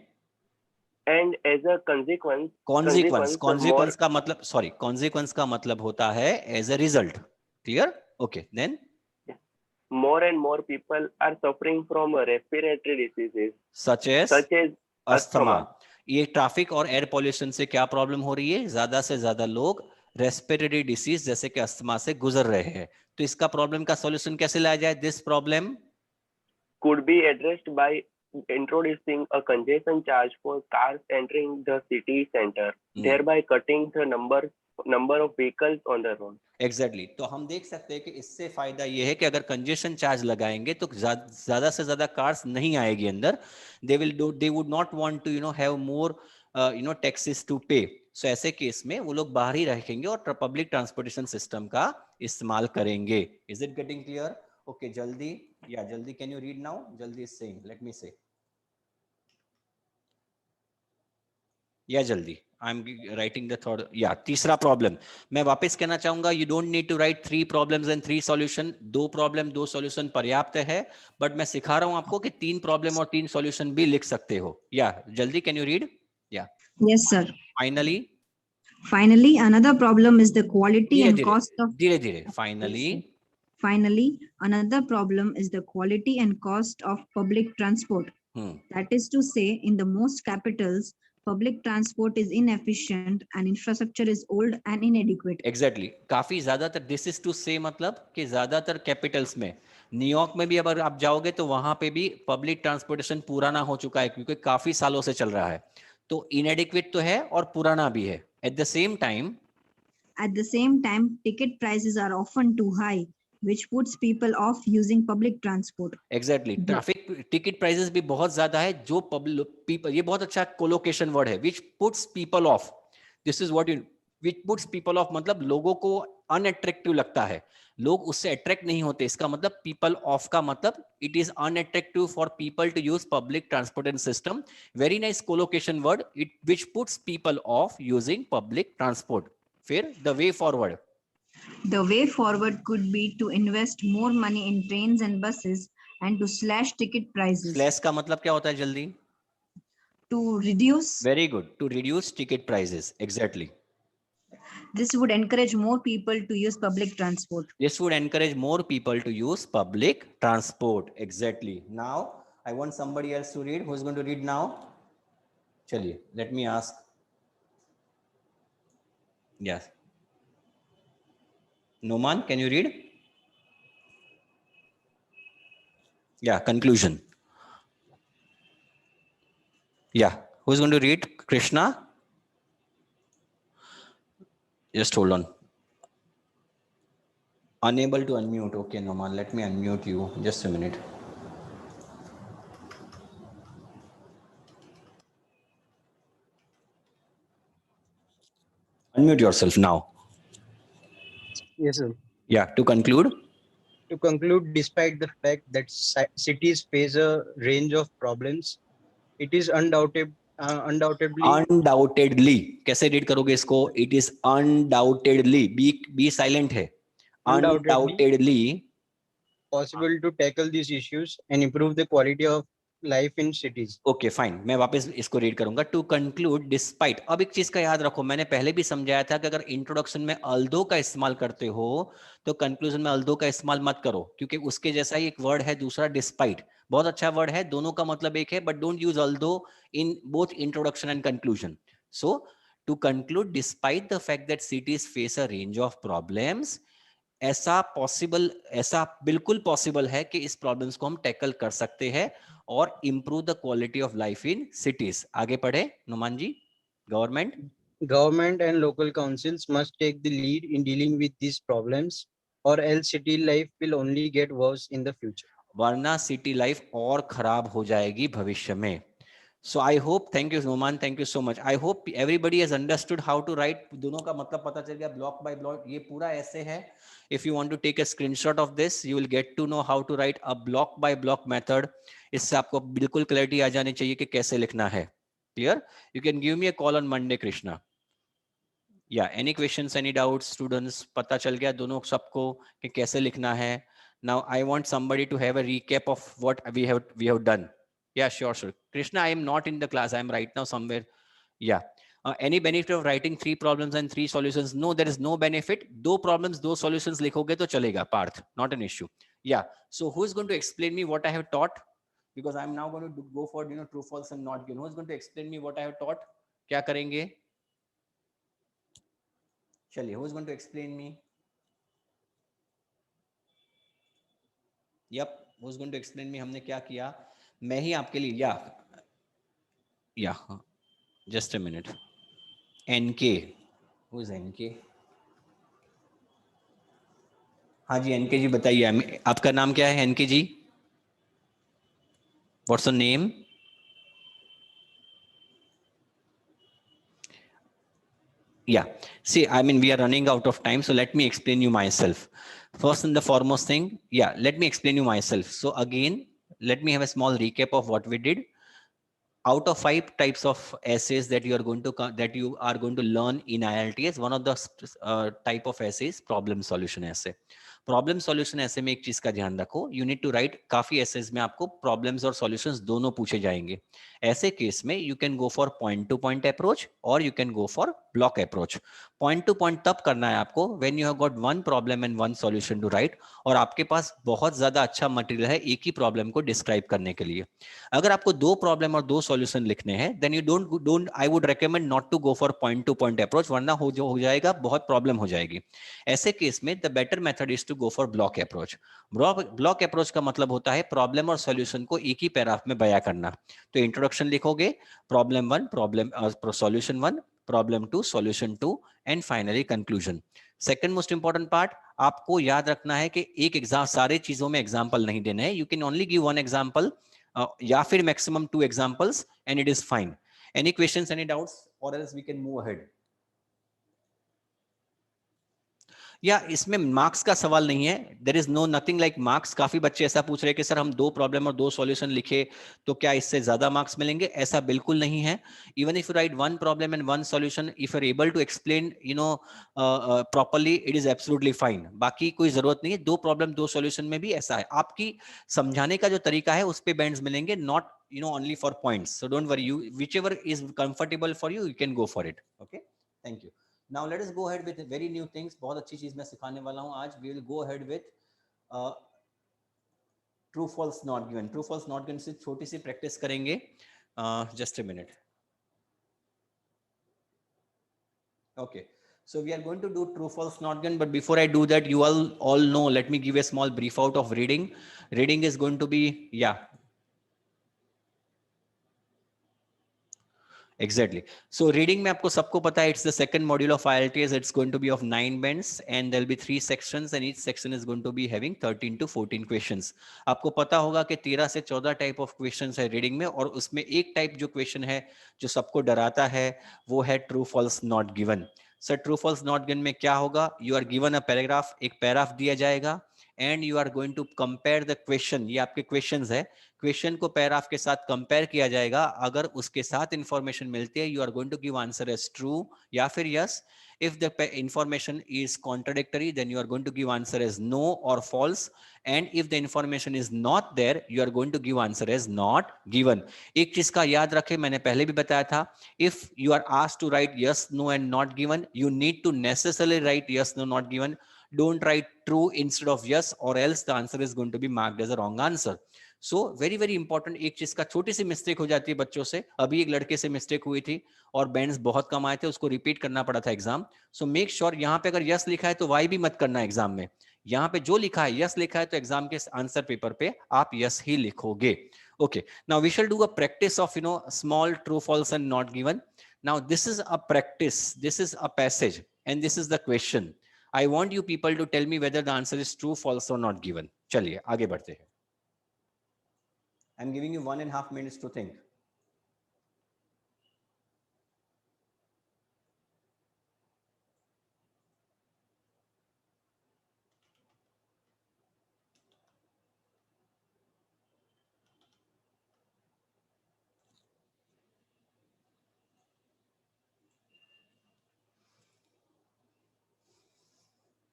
C: and as a consequence,
A: consequence,
C: more
A: consequence का मतलब, सॉरी, कॉन्सिक्वेंस का मतलब होता है as a result. Clear? Okay, then
C: more and more people are suffering from respiratory diseases
A: such as
C: such as
A: asthma.
C: asthma.
A: ये ट्रैफिक और एयर पॉल्यूशन से क्या प्रॉब्लम हो रही है? ज्यादा से ज्यादा लोग रेस्पिरेटरी डिसीज जैसे कि अस्थमा से गुजर रहे हैं. तो इसका प्रॉब्लम का सॉल्यूशन कैसे लाया जाए? This problem
C: Could be addressed by introducing a congestion charge for cars entering the city center, thereby cutting the number of vehicles on the road.
A: Exactly तो हम देख सकते हैं कि इससे फायदा ये है कि अगर कंजेशन चार्ज लगाएंगे तो ज्यादा से ज्यादा कार्स नहीं आएगी अंदर. They would not want to have more taxes to pay. So ऐसे केस में वो लोग बाहर ही रखेंगे और पब्लिक ट्रांसपोर्टेशन सिस्टम का इस्तेमाल करेंगे. Is it getting clear? Okay, जल्दी, या जल्दी, कैन यू रीड नाउ? जल्दी सेइंग, लेट मी से, या जल्दी, I am writing the third. या तीसरा प्रॉब्लम मैं वापस कहना चाहूंगा, you don't need to write 3 problems and 3 solution. 2 problem 2 solution पर्याप्त है, बट मैं सिखा रहा हूं आपको कि 3 प्रॉब्लम और 3 सॉल्यूशन भी लिख सकते हो. या जल्दी, कैन यू रीड? या
D: Yes, sir.
A: Finally,
D: Another problem is the quality
A: धीरे
D: and
A: धीरे
D: cost of.
A: धीरे धीरे, finally,
D: Another problem is the quality and cost of public transport. That is to say, in the most capitals, public transport is inefficient and infrastructure is old and inadequate.
A: Exactly काफी ज्यादातर, दिस इज टू से मतलब कि ज्यादातर कैपिटल्स में, न्यूयॉर्क में भी अगर आप जाओगे तो वहां पे भी पब्लिक ट्रांसपोर्टेशन पुराना हो चुका है क्योंकि काफी सालों से चल रहा है. तो इनएडिक्वेट तो है और पुराना भी है. At the same time
D: ticket prices are often too high, which puts people off using public transport.
A: Exactly traffic ticket prices भी बहुत ज्यादा है जो पीपल, ये बहुत अच्छा कोलोकेशन वर्ड है, which puts people off. This is what which puts people off मतलब लोगों को अनअट्रैक्टिव लगता है, लोग उससे अट्रैक्ट नहीं होते. इसका मतलब पीपल ऑफ का मतलब it is unattractive for people to use public transportation system. Very nice collocation word, it which puts people off using public transport. फिर the way forward,
D: The way forward could be to invest more money in trains and buses and to slash ticket prices.
A: Slash का मतलब क्या होता है? जल्दी,
D: To reduce.
A: Very good, to reduce ticket prices. Exactly,
D: This would encourage more people to use public transport.
A: this would encourage more people to use public transport. Exactly. Now I want somebody else to read. Who is going to read now? Chaliye, let me ask. Yes, Noman, can you read? Yeah, conclusion. Yeah, who is going to read? Krishna? Just hold on. Unable to unmute. Okay, Noman, let me unmute you. Just a minute. Unmute yourself now.
E: Yes, sir.
A: Yeah, to conclude.
E: To conclude, despite the fact that cities face a range of problems, it is undoubtedly
A: कैसे रीड करोगे इसको? It is undoubtedly, B silent है, undoubtedly
E: possible to tackle these issues and improve the quality of life in cities.
A: Okay fine, मैं वापस इसको रीड करूंगा. टू कंक्लूड डिस्पाइट, अब एक चीज का याद रखो, मैंने पहले भी समझाया था कि अगर इंट्रोडक्शन में अल्दो का इस्तेमाल करते हो तो कंक्लूजन में अल्दो का इस्तेमाल मत करो, क्योंकि उसके जैसा ही एक वर्ड है दूसरा, डिस्पाइट. बहुत अच्छा वर्ड है, दोनों का मतलब एक है, but don't use although in both introduction and conclusion. So to conclude despite the fact that cities face a range of problems, ऐसा बिल्कुल पॉसिबल है कि इस प्रॉब्लम्स को हम टैकल कर सकते हैं और improve the quality of life in cities. आगे पढ़े नुमान जी.
E: Government and local councils must take the lead in dealing with these problems, or else city life will only get worse in the future.
A: वरना सिटी लाइफ और खराब हो जाएगी भविष्य में. So I hope, thank you Noman, thank you so much. I hope everybody has understood how to write. दोनों का मतलब पता चल गया, block by block. ये पूरा ऐसे है. If you want to take a screenshot of this, you will get to know how to write a block by block method. इससे आपको बिल्कुल clarity आ जानी चाहिए कि कैसे लिखना है. Clear? You can give me a call on Monday, Krishna. Yeah, any questions, any doubts, students? पता चल गया दोनों सबको कि कैसे लिखना है. Now I want somebody to have a recap of what we have done. Yeah, sure, sure. Krishna, I am not in the class. I am right now somewhere. Yeah. Any benefit of writing 3 problems and 3 solutions? No, there is no benefit. 2 problems, 2 solutions लिखोगे तो चलेगा. Parth, not an issue. Yeah. So who is going to explain me what I have taught? Because I am now going to go for true, false, and not given. Who is going to explain me what I have taught? क्या करेंगे? चलिए, who is going to explain me? Yep, who is going to explain me? हमने क्या किया? मैं ही आपके लिए, yeah, just a minute. NK, who is NK? हाँ जी, NK जी बताइए, आपका नाम क्या है NK ji? What's your name? Yeah, see, I mean, we are running out of time, so let me explain you myself. First and the foremost thing, yeah, let me explain you myself. So again, let me have a small recap of what we did. Out of 5 types of essays that you are going to learn in IELTS, one of the type of essays problem solution essay. Problem solution ऐसे में एक चीज का ध्यान रखो, यू नीड टू राइट, काफी एसेज में आपको प्रॉब्लम्स और सॉल्यूशंस दोनों पूछे जाएंगे. ऐसे केस में you can go for point to point approach और you can go for block approach. Point to point तब करना है आपको when you have got one problem and one solution to write, और आपके पास बहुत ज्यादा अच्छा मटेरियल है एक ही प्रॉब्लम को डिस्क्राइब करने के लिए. अगर आपको 2 प्रॉब्लम और 2 सॉल्यूशन लिखने हैं, then you don't I would recommend not to go for point to point approach, वरना हो जाएगा, बहुत प्रॉब्लम हो जाएगी. ऐसे केस में the better method is to go for block approach. Block approach का मतलब होता है प्रॉब्लम और सॉल्यूशन को एक ही पैराग्राफ में बयां करना. तो इंट्रोडक्शन लिखोगे, problem 1, problem solution 1, problem 2, solution 2, and finally conclusion. Second most important part, आपको याद रखना है कि एक एग्जाम सारे चीजों में एग्जांपल नहीं देने हैं. You can only give one example या फिर maximum 2 examples and it is fine. Any questions, any doubts, or else we can move ahead. या इसमें मार्क्स का सवाल नहीं है, there is no nothing like marks. काफी बच्चे ऐसा पूछ रहे हैं कि सर हम 2 प्रॉब्लम और 2 सॉल्यूशन लिखे तो क्या इससे ज्यादा मार्क्स मिलेंगे? ऐसा बिल्कुल नहीं है. Even if you write 1 problem and 1 solution, if you are able to explain properly, it is absolutely fine. बाकी कोई जरूरत नहीं है. 2 प्रॉब्लम 2 सॉल्यूशन में भी ऐसा है, आपकी समझाने का जो तरीका है उस पे बैंड्स मिलेंगे, not only for points. So don't worry, you whichever is comfortable for you, you can go for it. Okay, thank you. Now let us go ahead with very new things. बहुत अच्छी चीज मैं सिखाने वाला हूं आज. We will go ahead with true false not given. True false not given से छोटी सी प्रैक्टिस करेंगे. Just a minute. Okay, so we are going to do true false not given, but before I do that, you all know, let me give a small brief out of reading. Reading is going to be, Exactly. So reading में आपको सबको पता है, it's the second module of IELTS. It's going to be of 9 bands and there'll be 3 sections and each section is going to be having 13 to 14 questions. आपको पता होगा कि 13 से 14 टाइप ऑफ क्वेश्चंस है रीडिंग में, और उसमें एक टाइप जो क्वेश्चन है जो सबको डराता है वो है true false not given. Sir true false not given में क्या होगा? You are given a paragraph, एक पैराग्राफ दिया जाएगा and you are going to compare the question. ये आपके क्वेश्चंस है, क्वेश्चन को पैराग्राफ के साथ कंपेयर किया जाएगा. अगर उसके साथ इंफॉर्मेशन मिलती है, you are going to give answer as true या फिर yes. if the information is contradictory, then you are going to give answer as no or false, and if the information is not there, you are going to give answer as not given. एक चीज का याद रखें, मैंने पहले भी बताया था, if you are asked to write yes, no and not given, you need to necessarily write yes, no, not given. Don't write true instead of yes, or else the answer is going to be marked as a wrong answer. So very very important. एक चीज का छोटी सी मिस्टेक हो जाती है बच्चों से. अभी एक लड़के से मिस्टेक हुई थी और बैंड्स बहुत कम आए थे, उसको रिपीट करना पड़ा था एग्जाम. सो मेक श्योर यहाँ पे अगर यस लिखा है तो वाई भी मत करना एग्जाम में. यहाँ पे जो लिखा है यस लिखा है तो एग्जाम के आंसर पेपर पे आप यस ही लिखोगे. Okay, now we shall do a practice of small true false and not given. Now this is a practice, this is a passage and this is the question. I want you people to tell me whether the answer is true, false और नॉट गिवन. चलिए आगे बढ़ते हैं. I'm giving you 1.5 minutes to think.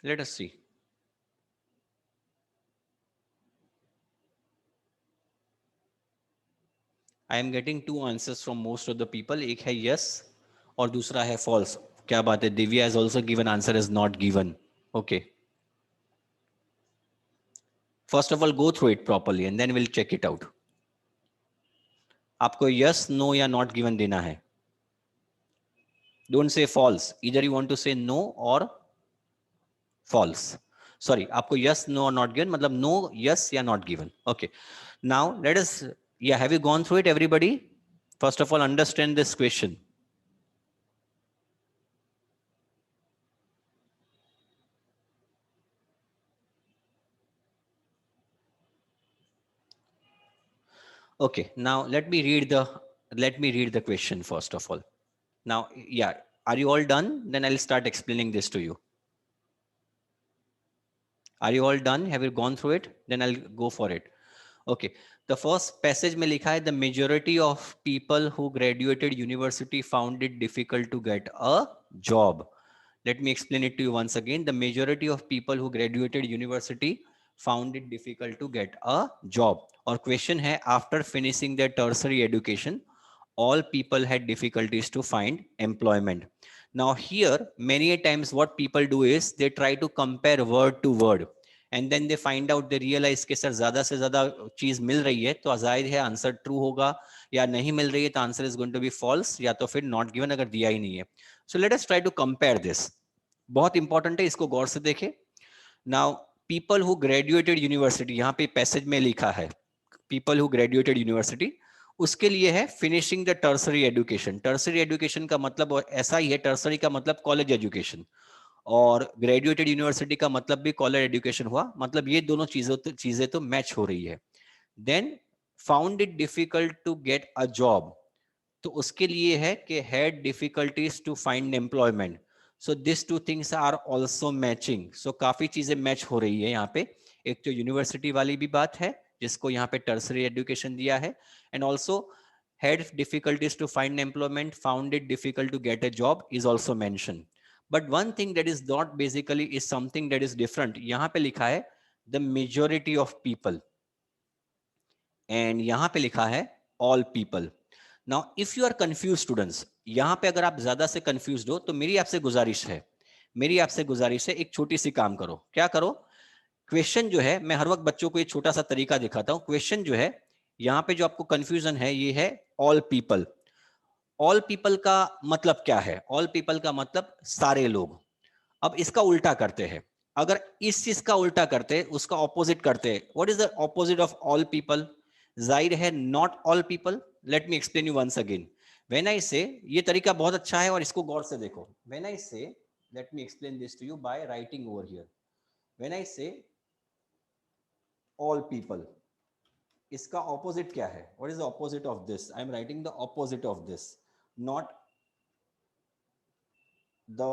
A: Let us see. I am getting two answers from most of the people. एक है yes और दूसरा है false. क्या बात है? Divya has also given answer is not given. Okay. First of all, go through it properly and then we'll check it out. आपको yes, no या not given देना है. Don't say false. Either you want to say no or false. Sorry, आपको yes, no or not given मतलब no, yes या not given. Okay. Now let us, yeah, have you gone through it, everybody? First of all, understand this question. Okay, now let me read the question first of all. Now, yeah, are you all done? Then I'll start explaining this to you. Are you all done? Have you gone through it? Then I'll go for it. Okay, the first passage में लिखा है the majority of people who graduated university found it difficult to get a job. Let me explain it to you once again. The majority of people who graduated university found it difficult to get a job. और question है after finishing their tertiary education, all people had difficulties to find employment. Now here, many a times what people do is they try to compare word to word. And then they find out, they realize कि सर ज़्यादा से ज़्यादा चीज़ मिल रही है तो जाहिर है आंसर ट्रू होगा, या नहीं मिल रही है तो answer is going to be false, या तो फिर नॉट गिवन अगर दिया ही नहीं है. So let us try to compare this. बहुत इंपॉर्टेंट है, इसको गौर से देखें. Now people who graduated university, यहाँ पे पैसेज में लिखा है पीपल हु ग्रेजुएटेड यूनिवर्सिटी, उसके लिए है finishing the tertiary education. Tertiary education का मतलब ऐसा ही है, टर्सरी का मतलब कॉलेज एजुकेशन और ग्रेजुएटेड यूनिवर्सिटी का मतलब भी कॉलेज एजुकेशन हुआ, मतलब ये दोनों चीजें तो मैच हो रही है. Then found it difficult to get a job, तो उसके लिए है कि had difficulties to find employment. So this two things are also matching. So काफी चीजें मैच हो रही है यहाँ पे. एक तो यूनिवर्सिटी वाली भी बात है जिसको यहाँ पे टर्सरी एजुकेशन दिया है, and also had difficulties to find employment, found it difficult to get a job is also mentioned. But one thing that is not basically is something that is different. यहाँ पे लिखा है the majority of people and यहाँ पे लिखा है all people. Now if you are confused students, यहाँ पे अगर आप ज्यादा से confused हो तो मेरी आपसे गुजारिश है, एक छोटी सी काम करो. क्या करो? क्वेश्चन जो है, मैं हर वक्त बच्चों को एक छोटा सा तरीका दिखाता हूं. क्वेश्चन जो है यहाँ पे जो आपको कंफ्यूजन है ये है ऑल पीपल. ऑल पीपल का मतलब क्या है? ऑल पीपल का मतलब सारे लोग. अब इसका उल्टा करते हैं. अगर इस चीज का उल्टा करते, उसका ऑपोजिट करते, what is the opposite of all people? जाहिर है not all people. Let me explain you once again. When I say, ये तरीका बहुत अच्छा है और इसको गौर से देखो. When I say, let me explain this to you by writing over here. When I say all people, इसका opposite क्या है? What is the opposite of this? I am writing the opposite of this, not the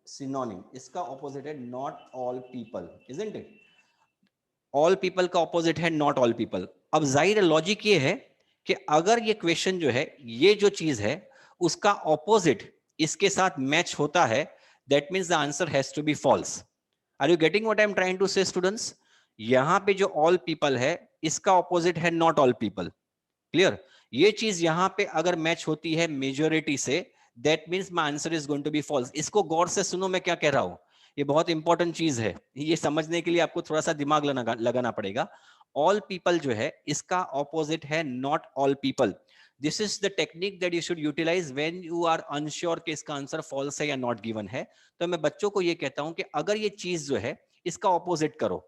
A: synonym. इसका opposite है not all people, isn't it? all people का opposite है not all people. अब जाहिर है लॉजिक ये है कि अगर ये क्वेश्चन जो है, ये जो चीज है उसका opposite इसके साथ मैच होता है, that means the answer has to be false. Are you getting what I am trying to say students? यहां पे जो ऑल पीपल है इसका ऑपोजिट है नॉट ऑल पीपल. क्लियर? ये चीज यहां पे अगर मैच होती है मेजॉरिटी से, that means my answer is going to be false. इसको गौर से सुनो मैं क्या कह रहा हूं, ये बहुत इंपॉर्टेंट चीज है. ये समझने के लिए आपको थोड़ा सा दिमाग लगाना पड़ेगा. ऑल पीपल जो है इसका ऑपोजिट है not all people. This is the technique that you should utilise when you are unsure कि इसका आंसर फॉल्स है या नॉट गिवन है. तो मैं बच्चों को ये कहता हूं कि अगर ये चीज जो है इसका ऑपोजिट करो,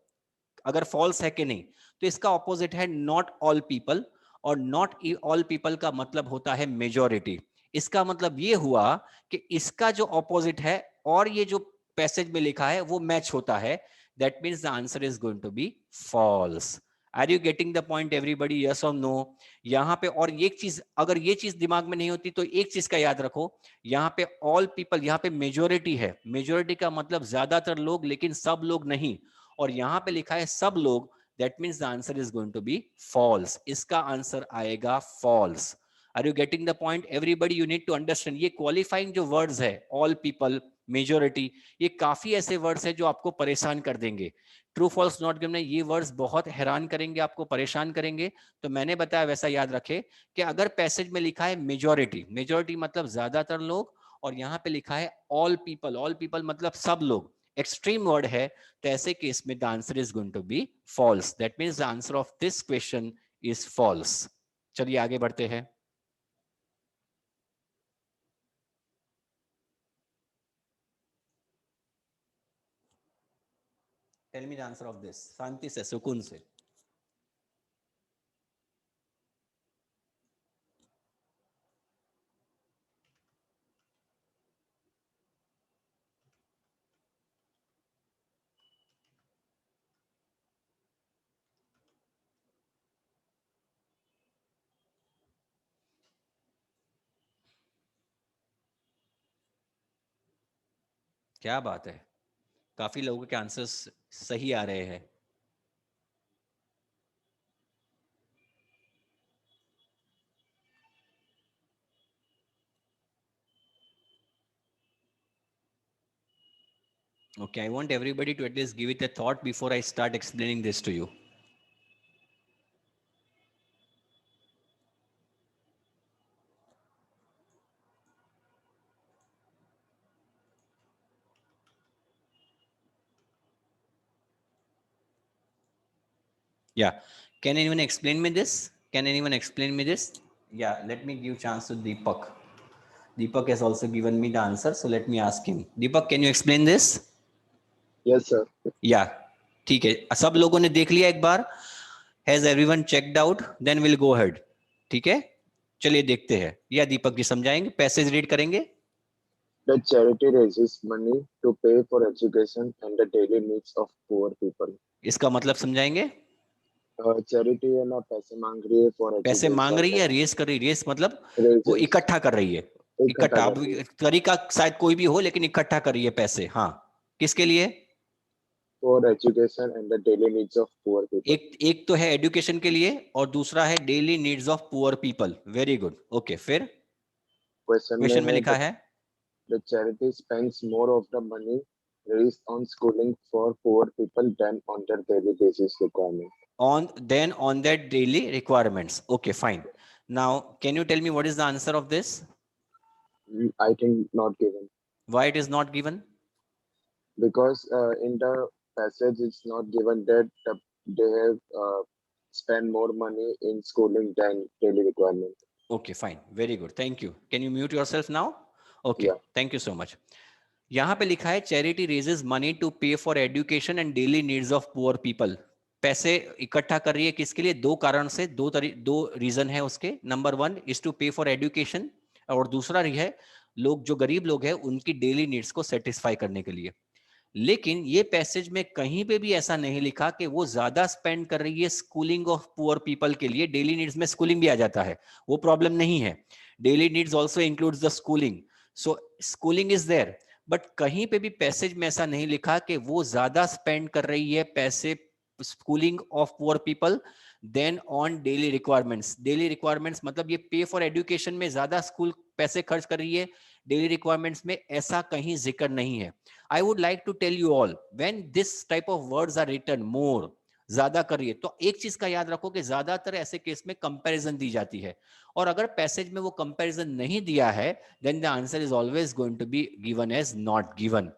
A: अगर फॉल्स है कि नहीं, तो इसका ऑपोजिट है नॉट ऑल पीपल, और नॉट ऑल पीपल का मतलब होता है मेजॉरिटी. इसका मतलब ये हुआ कि इसका जो ऑपोजिट है और ये जो पैसेज में लिखा है वो मैच होता है. That means the answer is going to be false. Are you getting the point everybody? Yes और नो? यहाँ पे और एक चीज, अगर ये चीज दिमाग में नहीं होती तो एक चीज का याद रखो, यहाँ पे ऑल पीपल, यहाँ पे मेजोरिटी है. मेजोरिटी का मतलब ज्यादातर लोग, लेकिन सब लोग नहीं. और यहां पे लिखा है सब लोग, that means the answer is going to be false. इसका आंसर आएगा false. Are you getting the point everybody? You need to understand ये क्वालिफाइंग जो वर्ड्स है ऑल पीपल, मेजोरिटी, ये काफी ऐसे वर्ड्स हैं जो आपको परेशान कर देंगे। ट्रू फॉल्स नॉट गिवन, ये वर्ड्स बहुत हैरान करेंगे, आपको परेशान करेंगे। तो मैंने बताया वैसा याद रखे कि अगर पैसेज में लिखा है मेजोरिटी, मेजोरिटी मतलब ज्यादातर लोग, और यहाँ पे लिखा है ऑल पीपल मतलब सब लोग, एक्सट्रीम वर्ड है, तो ऐसे केस में the answer is going to be false. That means the answer of this question is false. चलिए आगे बढ़ते हैं। Tell me the answer of this, शांति से, सुकून से। क्या बात है, काफी लोगों के आंसर्स सही आ रहे हैं। Okay, I want everybody to at least give it a thought before I start explaining this to you. Yeah, can anyone explain me this? Can anyone explain me this? Yeah, let me give chance to Deepak. Deepak has also given me the answer, so let me ask him. Deepak, can you explain this?
F: Yes, sir.
A: Yeah, ठीक है, सब लोगों ने देख लिया एक बार? Has everyone checked out? Then we'll go ahead. ठीक है, चलिए देखते हैं। या दीपक जी समझाएंगे, पैसेज रीड करेंगे।
F: The charity raises money to pay for education and the daily needs of poor people.
A: इसका मतलब समझाएंगे।
F: चैरिटी है ना, पैसे मांग रही है फॉर
A: पैसे मांग रही है या रेस कर रही है? रेस मतलब वो इकट्ठा कर रही है, इकट्ठा। अब तरीका शायद कोई भी हो, लेकिन इकट्ठा कर रही है पैसे। हाँ, किसके लिए?
F: For education and the daily needs of poor people.
A: एक तो है एजुकेशन के लिए और दूसरा है daily needs of poor people. Very good, okay. फिर क्वेश्चन में लिखा है
F: the charity spends more of the money raised on schooling for poor people than on their daily basis requirement.
A: on their daily requirements. Okay, fine. Now can you tell me what is the answer of this?
F: I think not given.
A: Why it is not given?
F: Because in the passage it's not given that they have spent more money in schooling than daily requirement.
A: Okay, fine, very good, thank you. Can you mute yourself now? Okay,
F: Yeah.
A: thank you so much. यहाँ पे लिखा है चैरिटी रेजेस मनी टू पे for education and daily needs of poor people. पैसे इकट्ठा कर रही है किसके लिए? दो कारण से, दो रीजन है उसके। नंबर 1 इज टू पे फॉर एजुकेशन, और दूसरा है लोग जो गरीब लोग हैं उनकी डेली नीड्स को सेटिस्फाई करने के लिए। लेकिन ये पैसेज में कहीं पे भी ऐसा नहीं लिखा कि वो ज्यादा स्पेंड कर रही है स्कूलिंग ऑफ पुअर पीपल के लिए। डेली नीड्स में स्कूलिंग भी आ जाता है, वो प्रॉब्लम नहीं है। Daily needs also includes the schooling, so schooling is there. But कहीं पे भी पैसेज में ऐसा नहीं लिखा कि वो ज्यादा स्पेंड कर रही है पैसे schooling of poor people then on daily requirements. Daily requirements मतलब ये पे फॉर एजुकेशन में ज्यादा स्कूल पैसे खर्च कर रही है, डेली रिक्वायरमेंट्स में ऐसा कहीं जिक्र नहीं है। I would like to tell you all, when this type of words are written, more, ज्यादा कर रही है, तो एक चीज का याद रखो कि ज्यादातर ऐसे केस में कंपैरिजन दी जाती है, और अगर पैसेज में वो कंपैरिजन नहीं दिया है then the answer is always going to be given as not given.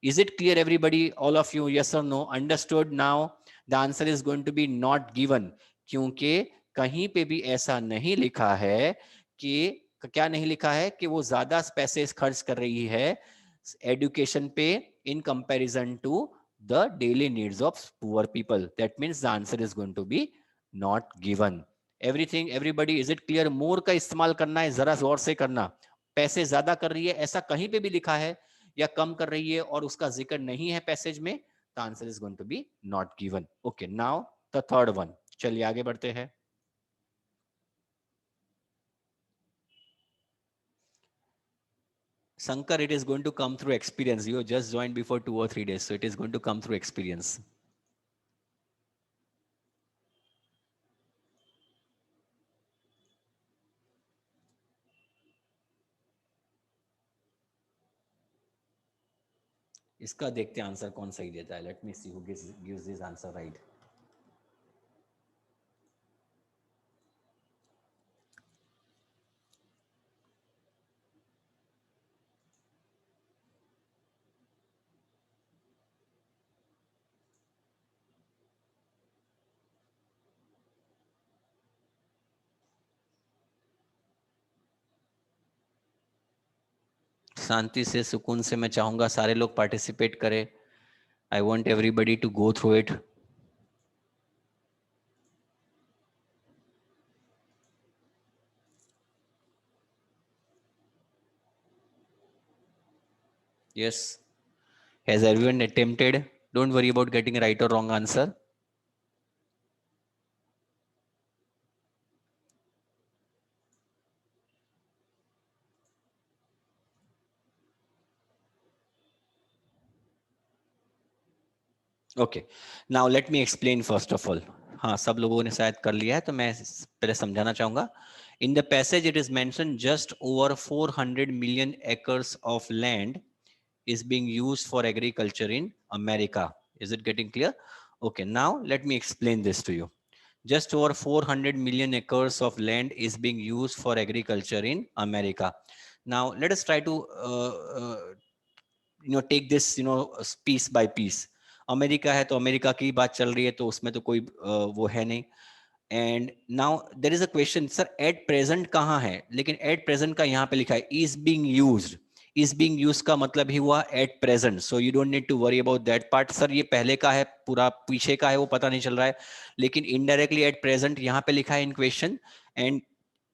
A: Is it clear everybody, all of you? Yes or no? Understood now? The answer is going to be not given, क्योंकि कहीं पे भी ऐसा नहीं लिखा है कि, क्या नहीं लिखा है कि वो ज्यादा पैसे खर्च कर रही है एजुकेशन पे in comparison to the daily needs of poor people. That means the answer is going to be not given. Everything, everybody, is it clear? more का इस्तेमाल करना है, जरा जोर से करना। पैसे ज्यादा कर रही है ऐसा कहीं पे भी लिखा है, या कम कर रही है और उसका जिक्र नहीं है पैसेज में, the answer is going to be not given. Okay, now the third one. चलिए आगे बढ़ते हैं। Sankar, it is going to come through experience. You just joined before 2 or 3 days, so it is going to come through experience. इसका देखते हैं आंसर कौन सही देता है. Let me see who gives this answer right. शांति से, सुकून से, मैं चाहूंगा सारे लोग पार्टिसिपेट करें. I want everybody to go through it. Yes. Has everyone attempted? Don't worry about getting right or wrong answer. Okay. Now let me explain first of all. हाँ, सब लोगों ने शायद कर लिया है, तो मैं पहले समझाना चाहूंगा. In the passage it is mentioned just over 400 million acres of land is being used for agriculture in America. Is it getting clear? Okay, now let me explain this to you. Just over 400 million acres of land is being used for agriculture in America. Now let us try to take this piece by piece. America है तो अमेरिका की बात चल रही है, तो उसमें तो कोई वो है नहीं. And now there is a question, sir at present कहाँ है? लेकिन एट प्रेजेंट का यहाँ पे लिखा है is being used. Is being used का मतलब ही हुआ at present, so you don't need to worry about that part. Sir ये पहले का है, पूरा पीछे का है, वो पता नहीं चल रहा है. लेकिन इनडायरेक्टली एट प्रेजेंट यहाँ पे लिखा है in question, and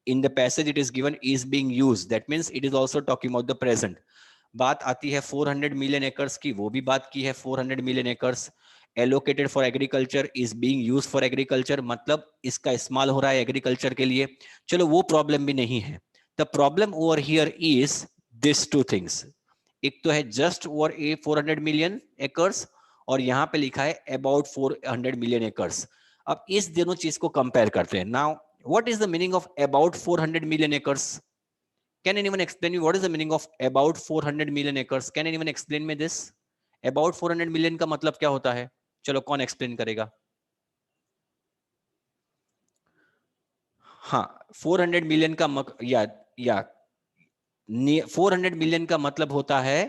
A: in the passage it is given is being used. That means it is also talking about the present. बात आती है 400 मिलियन एकर्स की, वो भी बात की है 400 million acres allocated for agriculture is being used for agriculture, मतलब इसका इस्तेमाल हो रहा है एग्रीकल्चर के लिए. चलो वो प्रॉब्लम भी नहीं है. The problem over here is this two things. एक तो है जस्ट ओवर 400 मिलियन एकर्स, और यहाँ पे लिखा है अबाउट 400 मिलियन एकर्स. अब इस दोनों चीज को कंपेयर करते हैं. Now what is the meaning of about 400 million acres? Can anyone explain me what is the meaning of about 400 million acres? Can anyone explain me this? About 400 million का मतलब क्या होता है? चलो कौन एक्सप्लेन करेगा? हाँ, 400 मिलियन का 400 मिलियन का मतलब होता है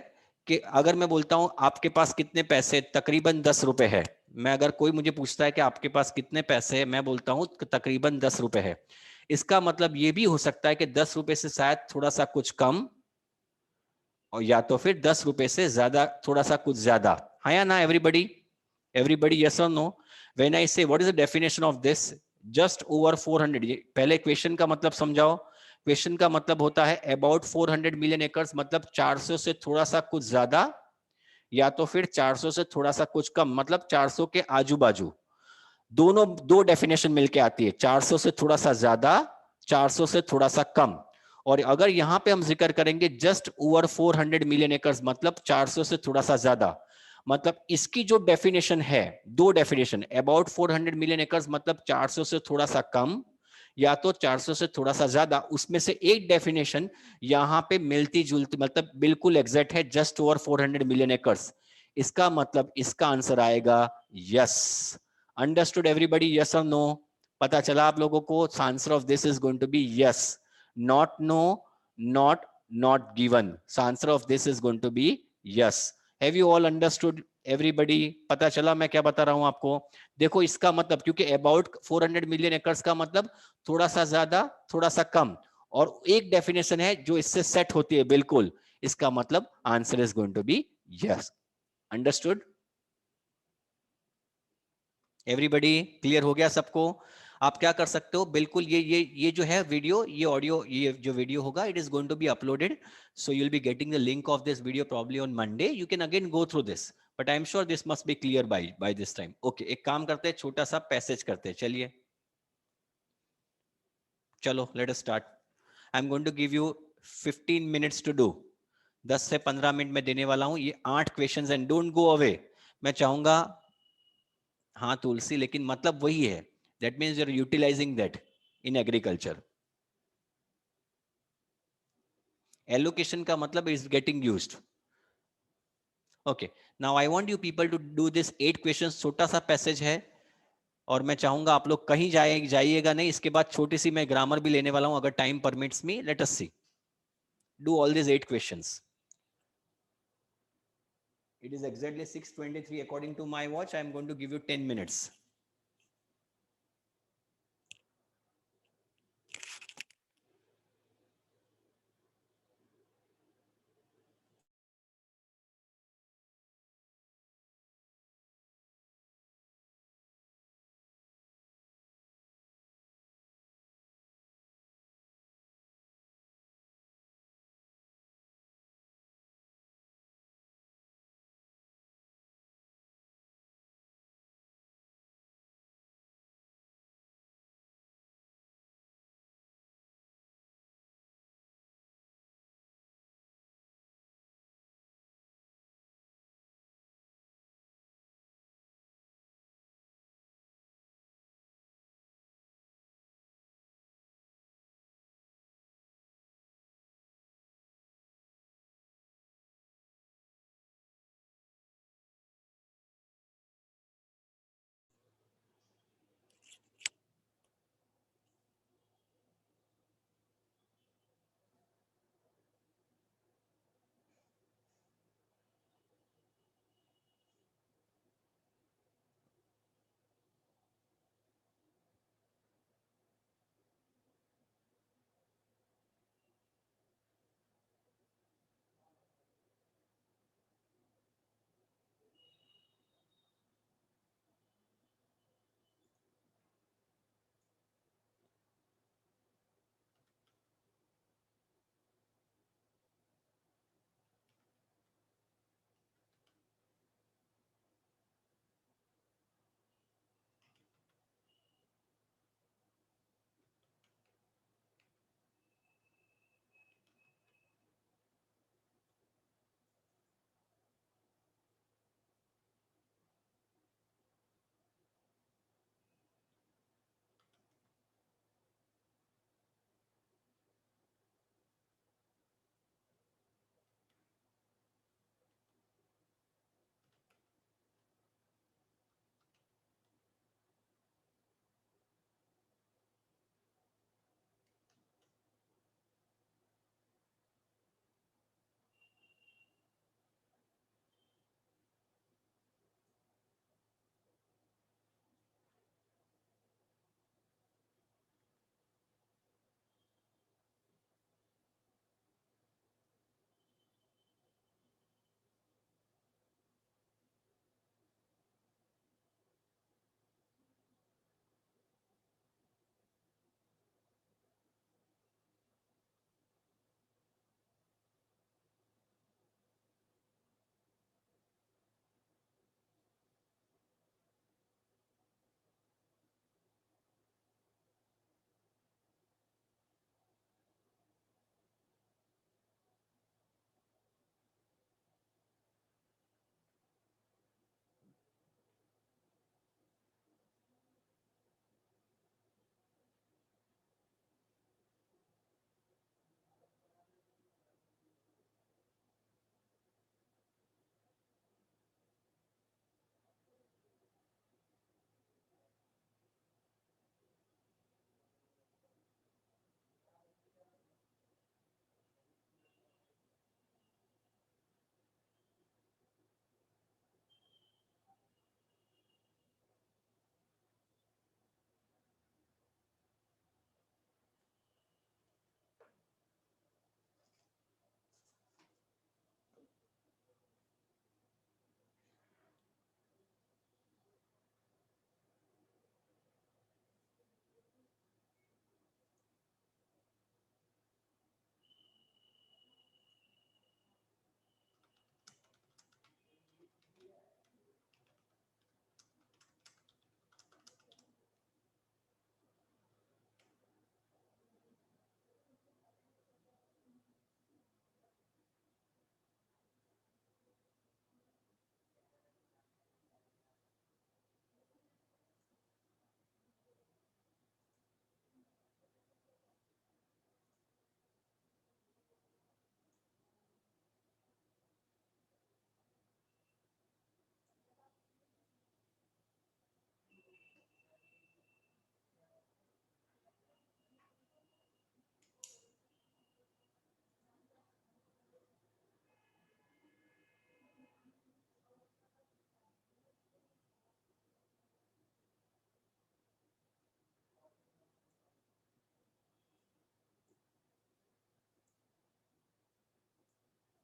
A: कि अगर मैं बोलता हूं आपके पास कितने पैसे, तकरीबन 10 रुपए है. मैं अगर कोई मुझे पूछता है कि आपके पास कितने पैसे है, मैं बोलता हूं तकरीबन 10 रुपए है. इसका मतलब ये भी हो सकता है कि 10 रुपए से शायद थोड़ा सा कुछ कम, और या तो फिर 10 रुपए से ज्यादा, थोड़ा सा कुछ ज्यादा. हाँ या ना एवरीबडी यस और नो? व्हेन आई से what is the definition of this just over 400, ये पहले क्वेश्चन का मतलब समझाओ. क्वेश्चन का मतलब होता है अबाउट 400 मिलियन एकर्स, मतलब 400 से थोड़ा सा कुछ ज्यादा, या तो फिर 400 से थोड़ा सा कुछ कम, मतलब 400 के आजू बाजू. दोनों दो डेफिनेशन मिलके आती है, 400 से थोड़ा सा ज्यादा, 400 से थोड़ा सा कम. और अगर यहां पे हम जिक्र करेंगे जस्ट ओवर 400 मिलियन एकर्स, मतलब 400 से थोड़ा सा ज्यादा, मतलब इसकी जो डेफिनेशन है, दो डेफिनेशन, अबाउट 400 मिलियन एकर्स मतलब 400 से थोड़ा सा कम, या तो 400 से थोड़ा सा ज्यादा. उसमें से एक डेफिनेशन यहां पे मिलती जुलती, मतलब बिल्कुल एग्जैक्ट है, जस्ट ओवर 400 मिलियन एकर्स. इसका मतलब इसका आंसर आएगा यस. Understood everybody? यस और नो? पता चला आप लोगों को? Answer of this is going to be yes, not no, not given. So answer of this is going to be yes. Have you all understood everybody? पता चला मैं क्या बता रहा हूं आपको? देखो इसका मतलब, क्योंकि about 400 मिलियन एकर्स का मतलब थोड़ा सा ज्यादा, थोड़ा सा कम, और एक डेफिनेशन है जो इससे सेट होती है बिल्कुल, इसका मतलब answer is going to be yes. Understood everybody? Clear हो गया सबको? आप क्या कर सकते हो, बिल्कुल ये जो है वीडियो, ये ऑडियो, ये जो वीडियो होगा, it is going to be uploaded, so you will be getting the link of this video probably on Monday. You can again go through this, but I am sure this must be clear by this time. Okay, एक काम करते हैं, छोटा सा पैसेज करते हैं. चलिए, चलो let us start. I am going to give you 15 minutes to do. 10 से 15 मिनट में देने वाला हूं. ये 8 questions and don't go away. मैं चाहूंगा, हाँ तुलसी, लेकिन मतलब वही है. That means you're utilizing that in agriculture. Allocation का मतलब is getting used. Okay, now I want you people to do this 8 questions. छोटा सा पैसेज है और मैं चाहूंगा आप लोग कहीं जाइएगा नहीं. इसके बाद छोटी सी मैं ग्रामर भी लेने वाला हूं अगर time permits me. Let us see. Do all these 8 questions. It is exactly 6:23 according to my watch. I am going to give you 10 minutes.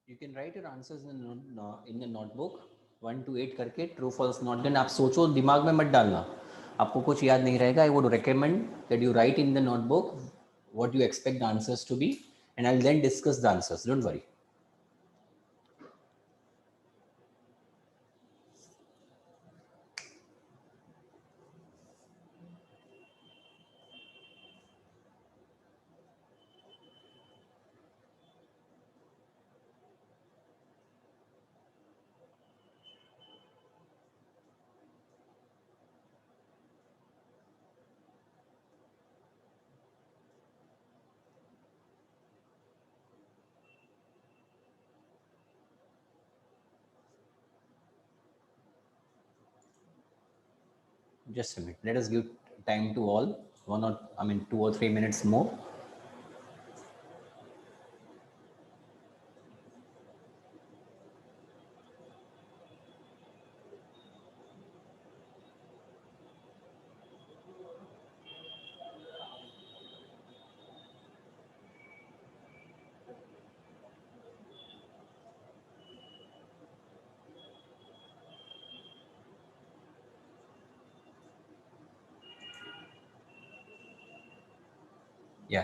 A: You can write your answers in the notebook 1 to 8 करके true false not then आप सोचो दिमाग में मत डालना आपको कुछ याद नहीं रहेगा I would recommend that you write in the notebook what you expect the answers to be and I'll then discuss the answers don't worry. Just a minute. Let us give time to all. 2 or 3 minutes more. Yeah.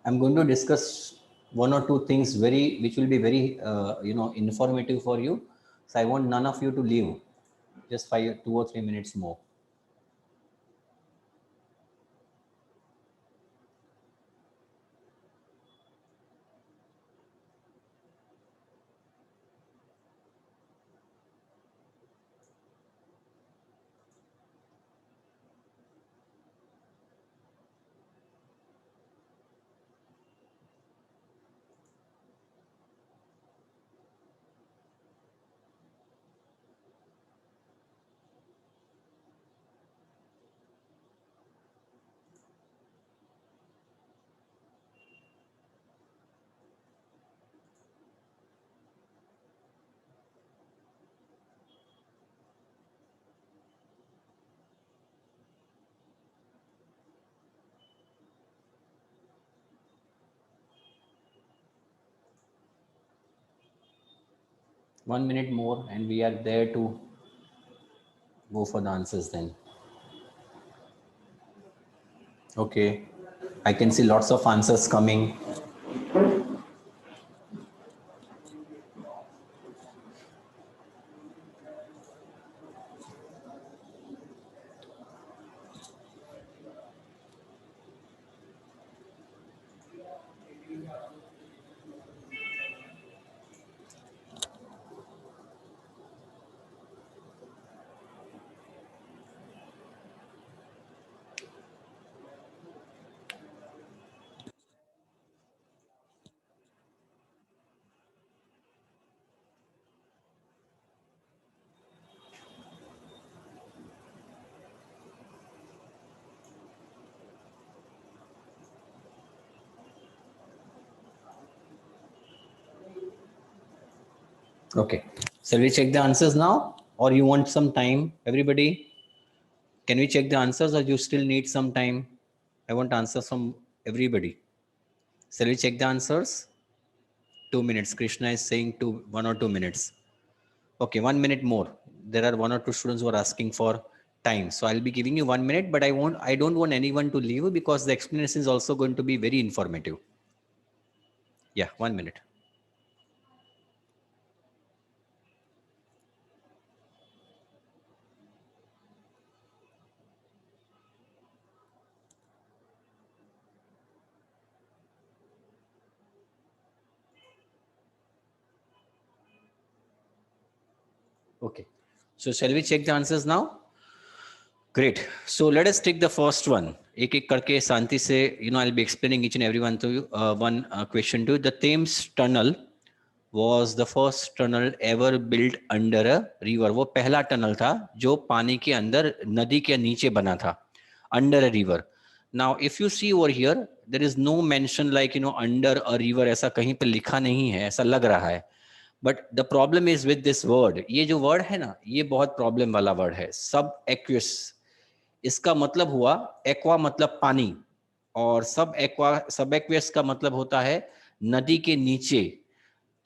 A: I'm going to discuss one or two things which will be very informative for you. So I want none of you to leave. Just 2 or 3 minutes more. One minute more and we are there to go for the answers then. Okay. I can see lots of answers coming. Okay. Shall we check the answers now or you want some time? Everybody, can we check the answers or you still need some time? I want answers from everybody. Shall we check the answers? 2 minutes. Krishna is saying 1 or 2 minutes. Okay, 1 minute more. There are 1 or 2 students who are asking for time. So I'll be giving you 1 minute, but I don't want anyone to leave because the explanation is also going to be very informative. Yeah, 1 minute. Okay, so shall we check the answers now? Great. So let us take the first one. Ek karke Santi se, I'll be explaining each and every one to you. One question to you. The Thames Tunnel was the first tunnel ever built under a river. वो पहला tunnel था जो पानी के अंदर नदी के नीचे बना था, under a river. Now, if you see over here, there is no mention like, under a river, ऐसा कहीं पे लिखा नहीं है, ऐसा लग रहा है. But the problem is with this word. ये जो word है ना, ये बहुत problem वाला word है. Subaqueous. इसका मतलब हुआ, aqua मतलब पानी, और subaqueous का मतलब होता है नदी के नीचे.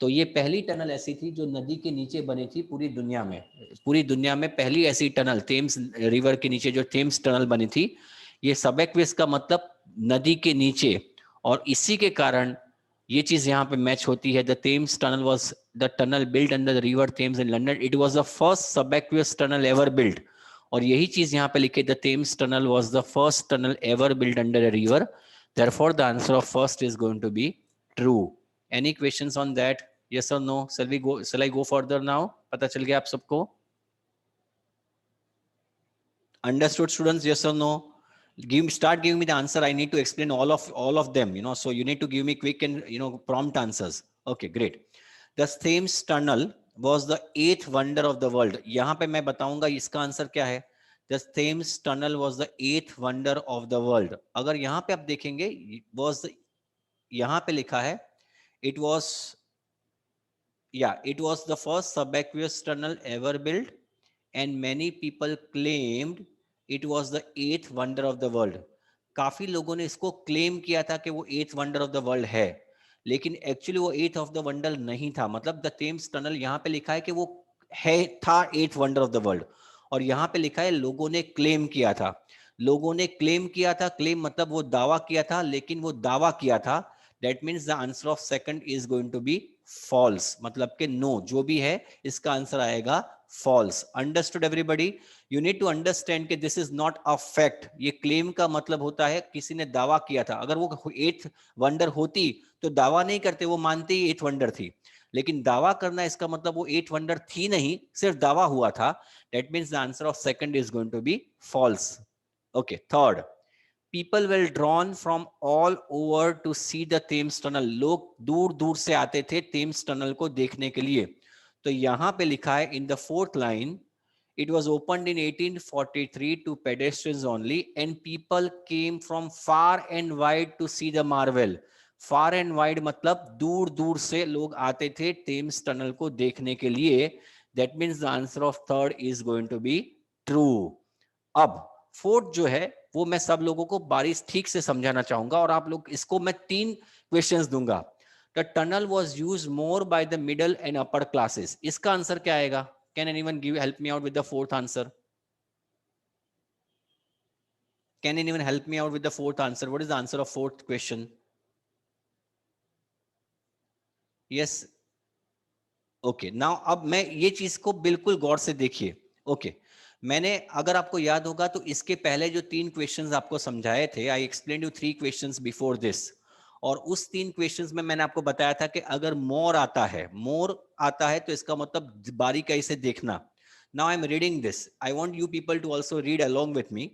A: तो ये पहली टनल ऐसी थी जो नदी के नीचे बनी थी पूरी दुनिया में. पूरी दुनिया में पहली ऐसी टनल थेम्स रिवर के नीचे जो थेम्स टनल बनी थी, ये सबएक्वियस का मतलब नदी के नीचे. और इसी के कारण ये चीज यहाँ पे मैच होती है. The Thames tunnel was the tunnel built under the river Thames in London. It was the first subaqueous tunnel ever built. और यही चीज यहाँ पे लिखे, the Thames tunnel was the first tunnel ever built under a river. Therefore the answer of first is going to be true. Any questions on that? Yes or no? Shall I go further now? पता चल गया आप सबको? Understood, students? Yes or no? Start giving me the answer. I need to explain all of them. So you need to give me quick and prompt answers. Okay, great. The Thames Tunnel was the 8th wonder of the world. यहाँ पे मैं बताऊंगा इसका आंसर क्या है. The Thames Tunnel was the 8th wonder of the world. अगर यहाँ पे आप देखेंगे, यहाँ पे लिखा है, it was the first subaqueous tunnel ever built, and many people claimed it was the 8th wonder of the world. काफी लोगों ने इसको क्लेम किया था कि वो 8th wonder of the world है, लेकिन एक्चुअली वो 8th of the wonder नहीं था. मतलब द थेम्स टनल यहाँ पे लिखा है कि वो था 8th wonder of the world, और यहाँ पे लिखा है लोगों ने क्लेम किया था. लोगों ने क्लेम किया था. क्लेम मतलब वो दावा किया था, लेकिन वो दावा किया था. That means the answer of second is going to be false. मतलब कि no, जो भी है इसका आंसर आएगा false. Understood everybody? You need to understand कि this is not a fact. ये claim का मतलब होता है किसी ने दावा किया था. अगर वो 8th wonder होती तो दावा नहीं करते, वो मानते ही 8th wonder थी. लेकिन दावा करना इसका मतलब वो 8th wonder थी नहीं, सिर्फ दावा हुआ था. That means the answer of second is going to be false. Okay, third. People were drawn from all over to see the Thames Tunnel. लोग दूर दूर से आते थे Thames Tunnel को देखने के लिए. तो यहाँ पे लिखा है in the 4th line, it was opened in 1843 to pedestrians only, and people came from far and wide to see the marvel. Far and wide मतलब दूर दूर से लोग आते थे Thames Tunnel को देखने के लिए. That means the answer of third is going to be true. अब फोर्थ जो है वो मैं सब लोगों को बारीक ठीक से समझाना चाहूंगा, और आप लोग इसको मैं 3 क्वेश्चंस दूंगा. The tunnel was used more bye the middle and upper classes. इसका आंसर क्या आएगा? Can anyone help me out with the fourth answer? Can anyone help me out with the fourth answer? What is the answer of fourth question? Yes, okay. Now अब मैं ये चीज को बिल्कुल गौर से देखिए. ओके, मैंने, अगर आपको याद होगा तो इसके पहले जो 3 क्वेश्चंस आपको समझाए थे, I explain you 3 questions before this. और उस 3 क्वेश्चंस में मैंने आपको बताया था कि अगर मोर आता है तो इसका मतलब बारीकाई से देखना. Now I am reading this. I want you people to also read along with me.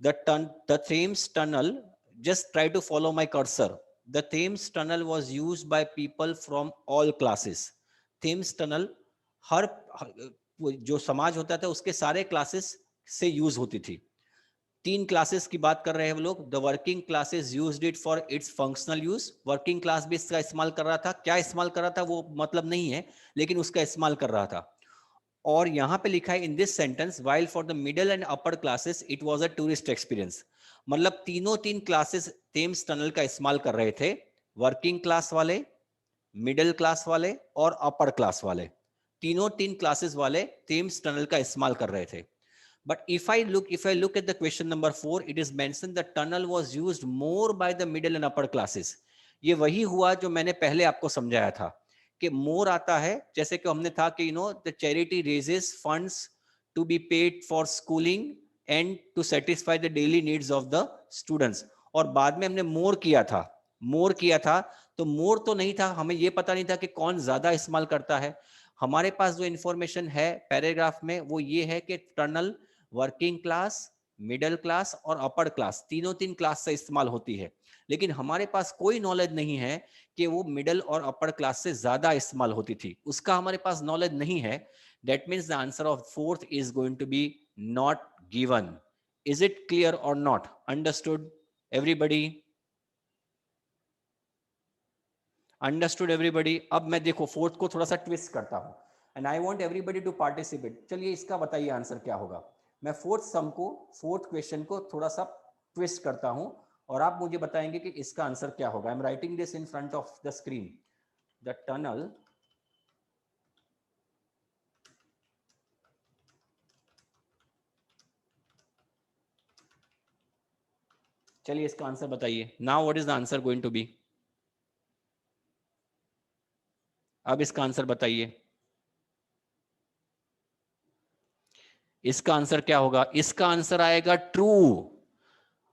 A: The Thames tunnel, just try to follow my cursor. The Thames Tunnel was used by people from all classes. Thames Tunnel हर जो समाज होता था उसके सारे क्लासेस से यूज होती थी. 3 क्लासेस की बात कर रहे हैं वो लोग. The working classes used it for its functional use. Working class भी इसका इस्तेमाल कर रहा था. क्या इस्तेमाल कर रहा था वो मतलब नहीं है, लेकिन उसका इस्तेमाल कर रहा था. और यहाँ पे लिखा है in this sentence, while for the middle and upper classes it was a tourist experience. मतलब तीनों 3 क्लासेस थेम्स टनल का इस्तेमाल कर रहे थे. वर्किंग क्लास वाले, मिडिल क्लास वाले और अपर क्लास वाले, तीनों 3 क्लासेस वाले थेम्स टनल का इस्तेमाल कर रहे थे. But if I look at the question number 4, it is mentioned the tunnel was used more by the middle and upper classes. ये वही हुआ जो मैंने पहले आपको समझाया था कि मोर आता है, जैसे कि हमने था कि the charity raises funds to be paid for schooling and to satisfy the daily needs of the students. और बाद में हमने मोर किया था. तो मोर तो नहीं था, हमें ये पता नहीं था कि कौन ज्यादा इस्तेमाल करता है. हमारे पास जो इंफॉर्मेशन है पैराग्राफ में वो ये है कि tunnel working class, middle class और अपर क्लास, तीनों 3 क्लास से इस्तेमाल होती है. लेकिन हमारे पास कोई नॉलेज नहीं है कि वो मिडिल और अपर क्लास से ज्यादा इस्तेमाल होती थी. उसका हमारे पास नॉलेज नहीं है. That means the answer of fourth is going to be not given. Is it clear or not? Understood everybody? Understood everybody. अब मैं देखो फोर्थ को थोड़ा सा ट्विस्ट करता हूं and I want everybody to participate. चलिए इसका बताइए आंसर क्या होगा. मैं फोर्थ क्वेश्चन को थोड़ा सा ट्विस्ट करता हूं और आप मुझे बताएंगे कि इसका आंसर क्या होगा. I am writing this in front of the screen. The tunnel चलिए इसका आंसर बताइए. Now what is the answer going to be? अब इसका आंसर बताइए. इसका आंसर क्या होगा? इसका आंसर आएगा ट्रू.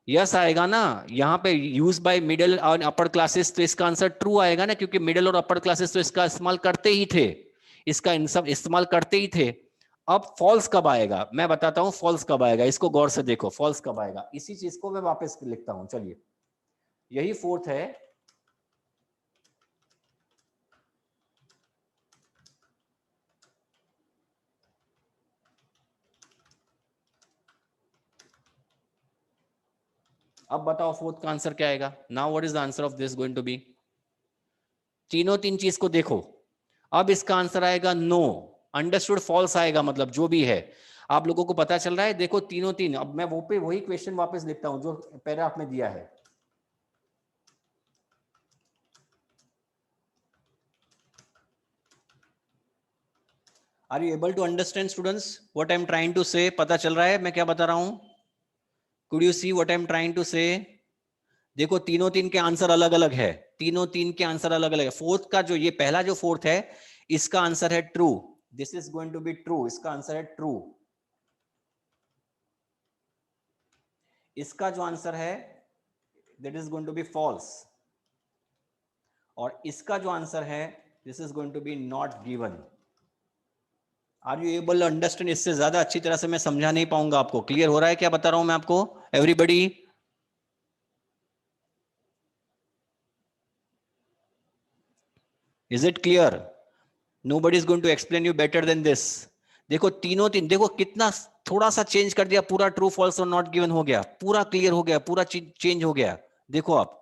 A: यस आएगा ना. यहां पे यूज बाय मिडिल और अपर क्लासेस, तो इसका आंसर ट्रू आएगा ना, क्योंकि मिडिल और अपर क्लासेस तो इसका इस्तेमाल करते ही थे. इसका इन सब इस्तेमाल करते ही थे. अब फॉल्स कब आएगा मैं बताता हूं. फॉल्स कब आएगा इसको गौर से देखो. फॉल्स कब आएगा इसी चीज को मैं वापस लिखता हूं. चलिए यही फोर्थ है. अब बताओ फोर्थ का आंसर क्या आएगा. Now what is the answer of this going to be? तीनों तीन चीज को देखो. अब इसका आंसर आएगा नो. अंडरस्टूड. फॉल्स आएगा मतलब जो भी है. आप लोगों को पता चल रहा है. देखो तीनों तीन. अब मैं वो पे वही क्वेश्चन वापस लिखता हूं जो पैराग्राफ में दिया है. Are you able to understand students what I am trying to say? पता चल रहा है मैं क्या बता रहा हूं? Could you see what I am trying to say? देखो तीनों तीन के आंसर अलग अलग है. तीनों तीन के आंसर अलग अलग है. फोर्थ का जो ये पहला जो फोर्थ है इसका आंसर है true. This is going to be true. इसका आंसर है ट्रू. इसका जो आंसर है that is going to be false. और इसका जो आंसर है this is going to be not given. Are you able to understand? इससे ज्यादा अच्छी तरह से मैं समझा नहीं पाऊंगा आपको. क्लियर हो रहा है क्या बता रहा हूं मैं आपको? Everybody Is it clear? Nobody is going to explain you better than this. देखो तीनों तीन. देखो कितना थोड़ा सा चेंज कर दिया. पूरा ट्रू फॉल्स और नॉट गिवन हो गया. पूरा क्लियर हो गया. पूरा चेंज हो गया. देखो आप.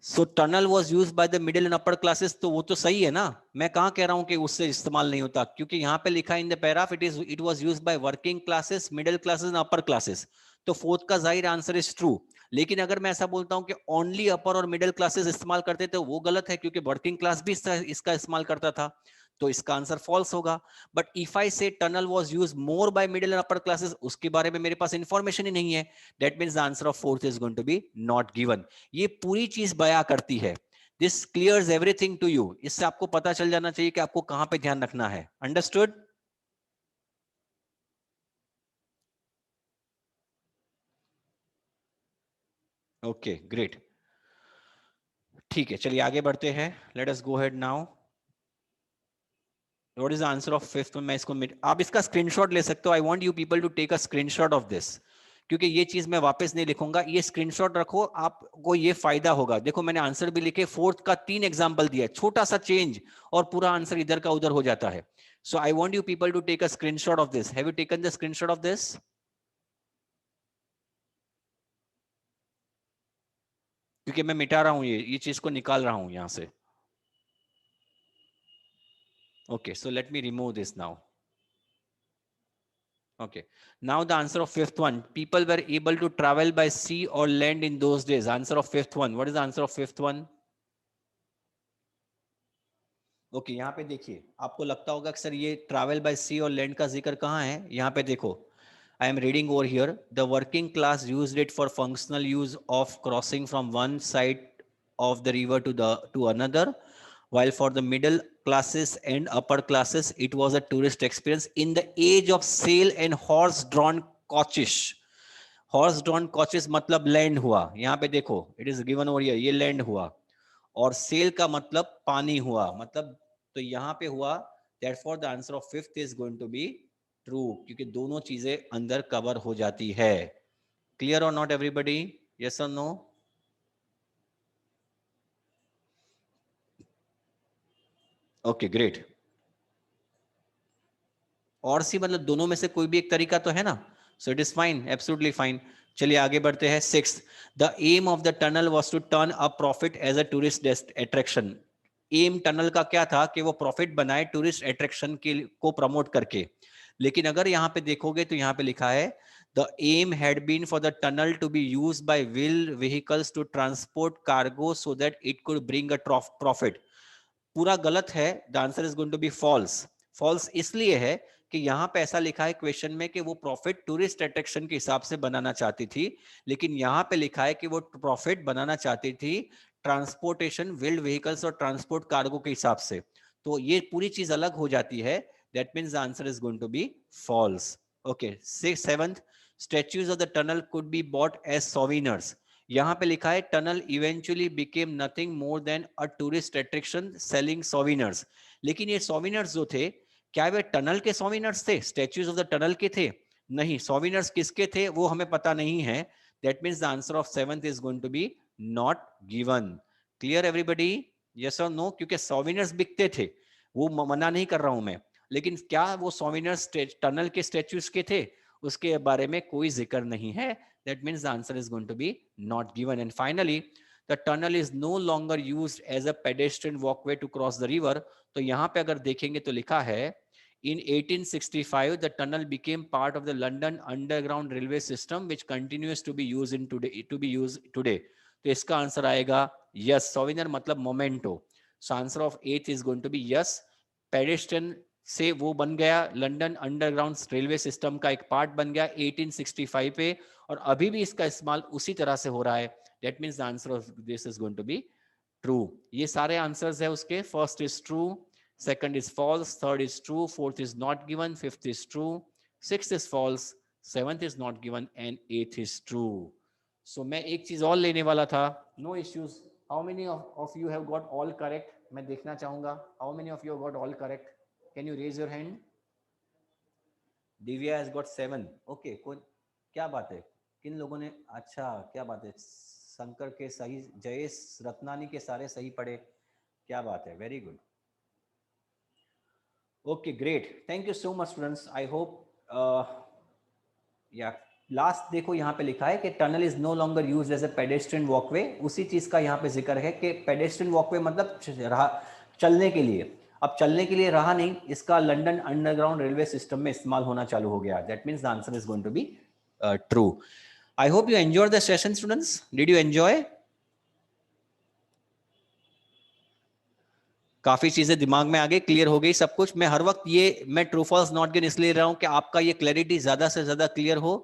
A: So tunnel was use by the middle and upper classes. तो वो तो सही है ना. मैं कहां कह रहा हूं कि उससे इस्तेमाल नहीं होता, क्योंकि यहां पे लिखा in the paragraph it was used by working classes, middle classes and upper classes. तो फोर्थ का जाहिर आंसर इज ट्रू. लेकिन अगर मैं ऐसा बोलता हूं कि ओनली अपर और मिडिल क्लासेस इस्तेमाल करते थे, वो गलत है, क्योंकि वर्किंग क्लास भी इसका इस्तेमाल करता था. तो इसका आंसर फॉल्स होगा. But if I say tunnel was used more by middle and upper classes, उसके बारे में मेरे पास इंफॉर्मेशन ही नहीं है. That means the answer of fourth is going to be not given. ये पूरी चीज बयां करती है. This clears everything to you. इससे आपको पता चल जाना चाहिए कि आपको कहां पे ध्यान रखना है. अंडरस्टूड? Okay great. ठीक है चलिए आगे बढ़ते हैं. Let us go ahead now. What is the answer of fifth? मैं इसको आप इसका स्क्रीनशॉट ले सकते हो. I want you people to take a screenshot of this, क्योंकि ये चीज मैं वापस नहीं लिखूंगा. ये स्क्रीनशॉट रखो, आपको ये फायदा होगा. देखो मैंने आंसर भी लिखे. फोर्थ का 3 एग्जांपल दिया. छोटा सा चेंज और पूरा आंसर इधर का उधर हो जाता है. So I want you people to take a screenshot of this. Have you taken the screenshot of this? क्योंकि मैं मिटा रहा हूं ये चीज को निकाल रहा हूं यहां से. Okay, so let me remove this now. Okay, now the answer of fifth one. People were able to travel by sea or land in those days. Answer of fifth one. What is the answer of fifth one? Okay, यहाँ पे देखिए. आपको लगता होगा कि सर ये travel by sea और land का जिक्र कहाँ है? यहाँ पे देखो. I am reading over here. The working class used it for functional use of crossing from one side of the river to another. While for the middle classes and upper classes, it was a tourist experience in the age of sail and horse-drawn coaches. Horse-drawn coaches मतलब land हुआ. यहाँ पे देखो, it is given over here. ये land हुआ. और sail का मतलब पानी हुआ. मतलब तो यहाँ पे हुआ. Therefore, the answer of fifth is going to be true, क्योंकि दोनों चीजें अंदर कवर हो जाती है. Clear or not, everybody? Yes or no? Okay great. और सी मतलब दोनों में से कोई भी एक तरीका तो है ना. So it is fine, absolutely fine. चलिए आगे बढ़ते हैं. 6th, the aim of the tunnel was to turn a profit as a tourist attraction. एम टनल का क्या था कि वो प्रॉफिट बनाए टूरिस्ट अट्रैक्शन के को प्रमोट करके. लेकिन अगर यहाँ पे देखोगे तो यहाँ पे लिखा है the aim had been for the tunnel to be used by wheeled vehicles to transport cargo so that it could bring a profit. पूरा गलत है. The answer is going to be false. False इसलिए है कि यहाँ पे ऐसा लिखा है क्वेश्चन में कि वो प्रॉफिट टूरिस्ट अट्रैक्शन के हिसाब से बनाना चाहती थी, लेकिन यहाँ पे लिखा है कि वो प्रॉफिट बनाना चाहती थी ट्रांसपोर्टेशन व्हील्ड व्हीकल्स और ट्रांसपोर्ट कार्गो के हिसाब से. तो ये पूरी चीज अलग हो जाती है. That means the answer is going to be false. Okay. 7th, statues of the tunnel could be bought as souvenirs. यहाँ पे लिखा है tunnel eventually became nothing more than a tourist attraction selling souvenirs. लेकिन ये सोवेनिर्स जो थे, क्या वे टनल के सोवेनिर्स थे? स्टैच्यूज ऑफ द टनल के थे? नहीं. सोवेनिर्स किसके थे वो हमें पता नहीं है. That means the answer of 7th is going to be not given. Clear everybody? Yes और नो? क्योंकि सोवेनिर्स बिकते थे, वो मना नहीं कर रहा हूं मैं, लेकिन क्या वो सोवेनिर्स टनल के स्टैच्यूज के थे उसके बारे में कोई जिक्र नहीं है. That means the answer is going to be not given. And finally, the tunnel is no longer used as a pedestrian walkway to cross the river. तो यहाँ पे अगर देखेंगे तो लिखा है in 1865 the tunnel became part of the London Underground Railway System which continues to be used today. तो इसका आंसर आएगा yes. Souvenir मतलब memento. So answer of 8th is going to be yes. Pedestrian से वो बन गया लंदन अंडरग्राउंड रेलवे सिस्टम का एक पार्ट बन गया 1865 पे, और अभी भी इसका इस्तेमाल उसी तरह से हो रहा है. That means the answer of this is going to be true. ये सारे आंसर्स है उसके. First is true, second is false, third is true, fourth is not given, fifth is true, sixth is false, seventh is not given and eighth is true. So मैं एक चीज और लेने वाला था. No issues. How many of you have got all correct? मैं देखना चाहूंगा how many of you have got all correct. Can you raise your hand? Divya has got 7. Okay. क्या बात है? किन लोगों ने? अच्छा, क्या बात है. शंकर के सही, जयेश रत्नानी के सारे सही पढ़े. क्या बात है. Very good. Okay, great. Thank you so much students. I hope या लास्ट देखो यहाँ पे लिखा है कि tunnel is no longer used as a pedestrian walkway. उसी चीज का यहाँ पे जिक्र है कि पेडेस्ट्रियन वॉकवे मतलब चलने के लिए. अब चलने के लिए रहा नहीं, इसका लंदन अंडरग्राउंड रेलवे सिस्टम में इस्तेमाल होना चालू हो गया. That means the answer is going to be true. I hope you enjoy the session students. Did you enjoy? काफी चीजें दिमाग में आ गई, क्लियर हो गई सब कुछ. मैं हर वक्त ये मैं ट्रू फॉल्स नॉट गिवन इसलिए रहा हूं कि आपका ये क्लैरिटी ज्यादा से ज्यादा क्लियर हो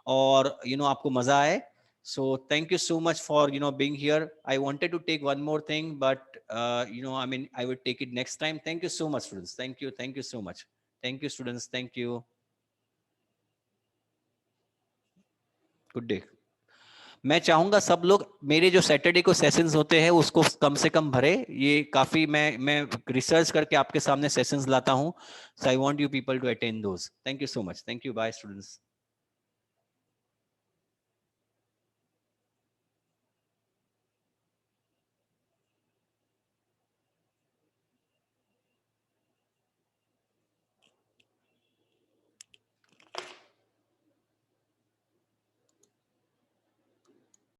A: और आपको मजा आए. So thank you so much for being here. I wanted to take one more thing, but I would take it next time. Thank you so much, students. Thank you so much. Thank you, students. Thank you. Good day. मैं चाहूंगा सब लोग मेरे जो सैटरडे को सेशंस होते हैं उसको कम से कम भरे. ये काफी मैं रिसर्च करके आपके सामने सेशंस लाता हूं. So I want you people to attend those. Thank you so much. Thank you. Bye, students.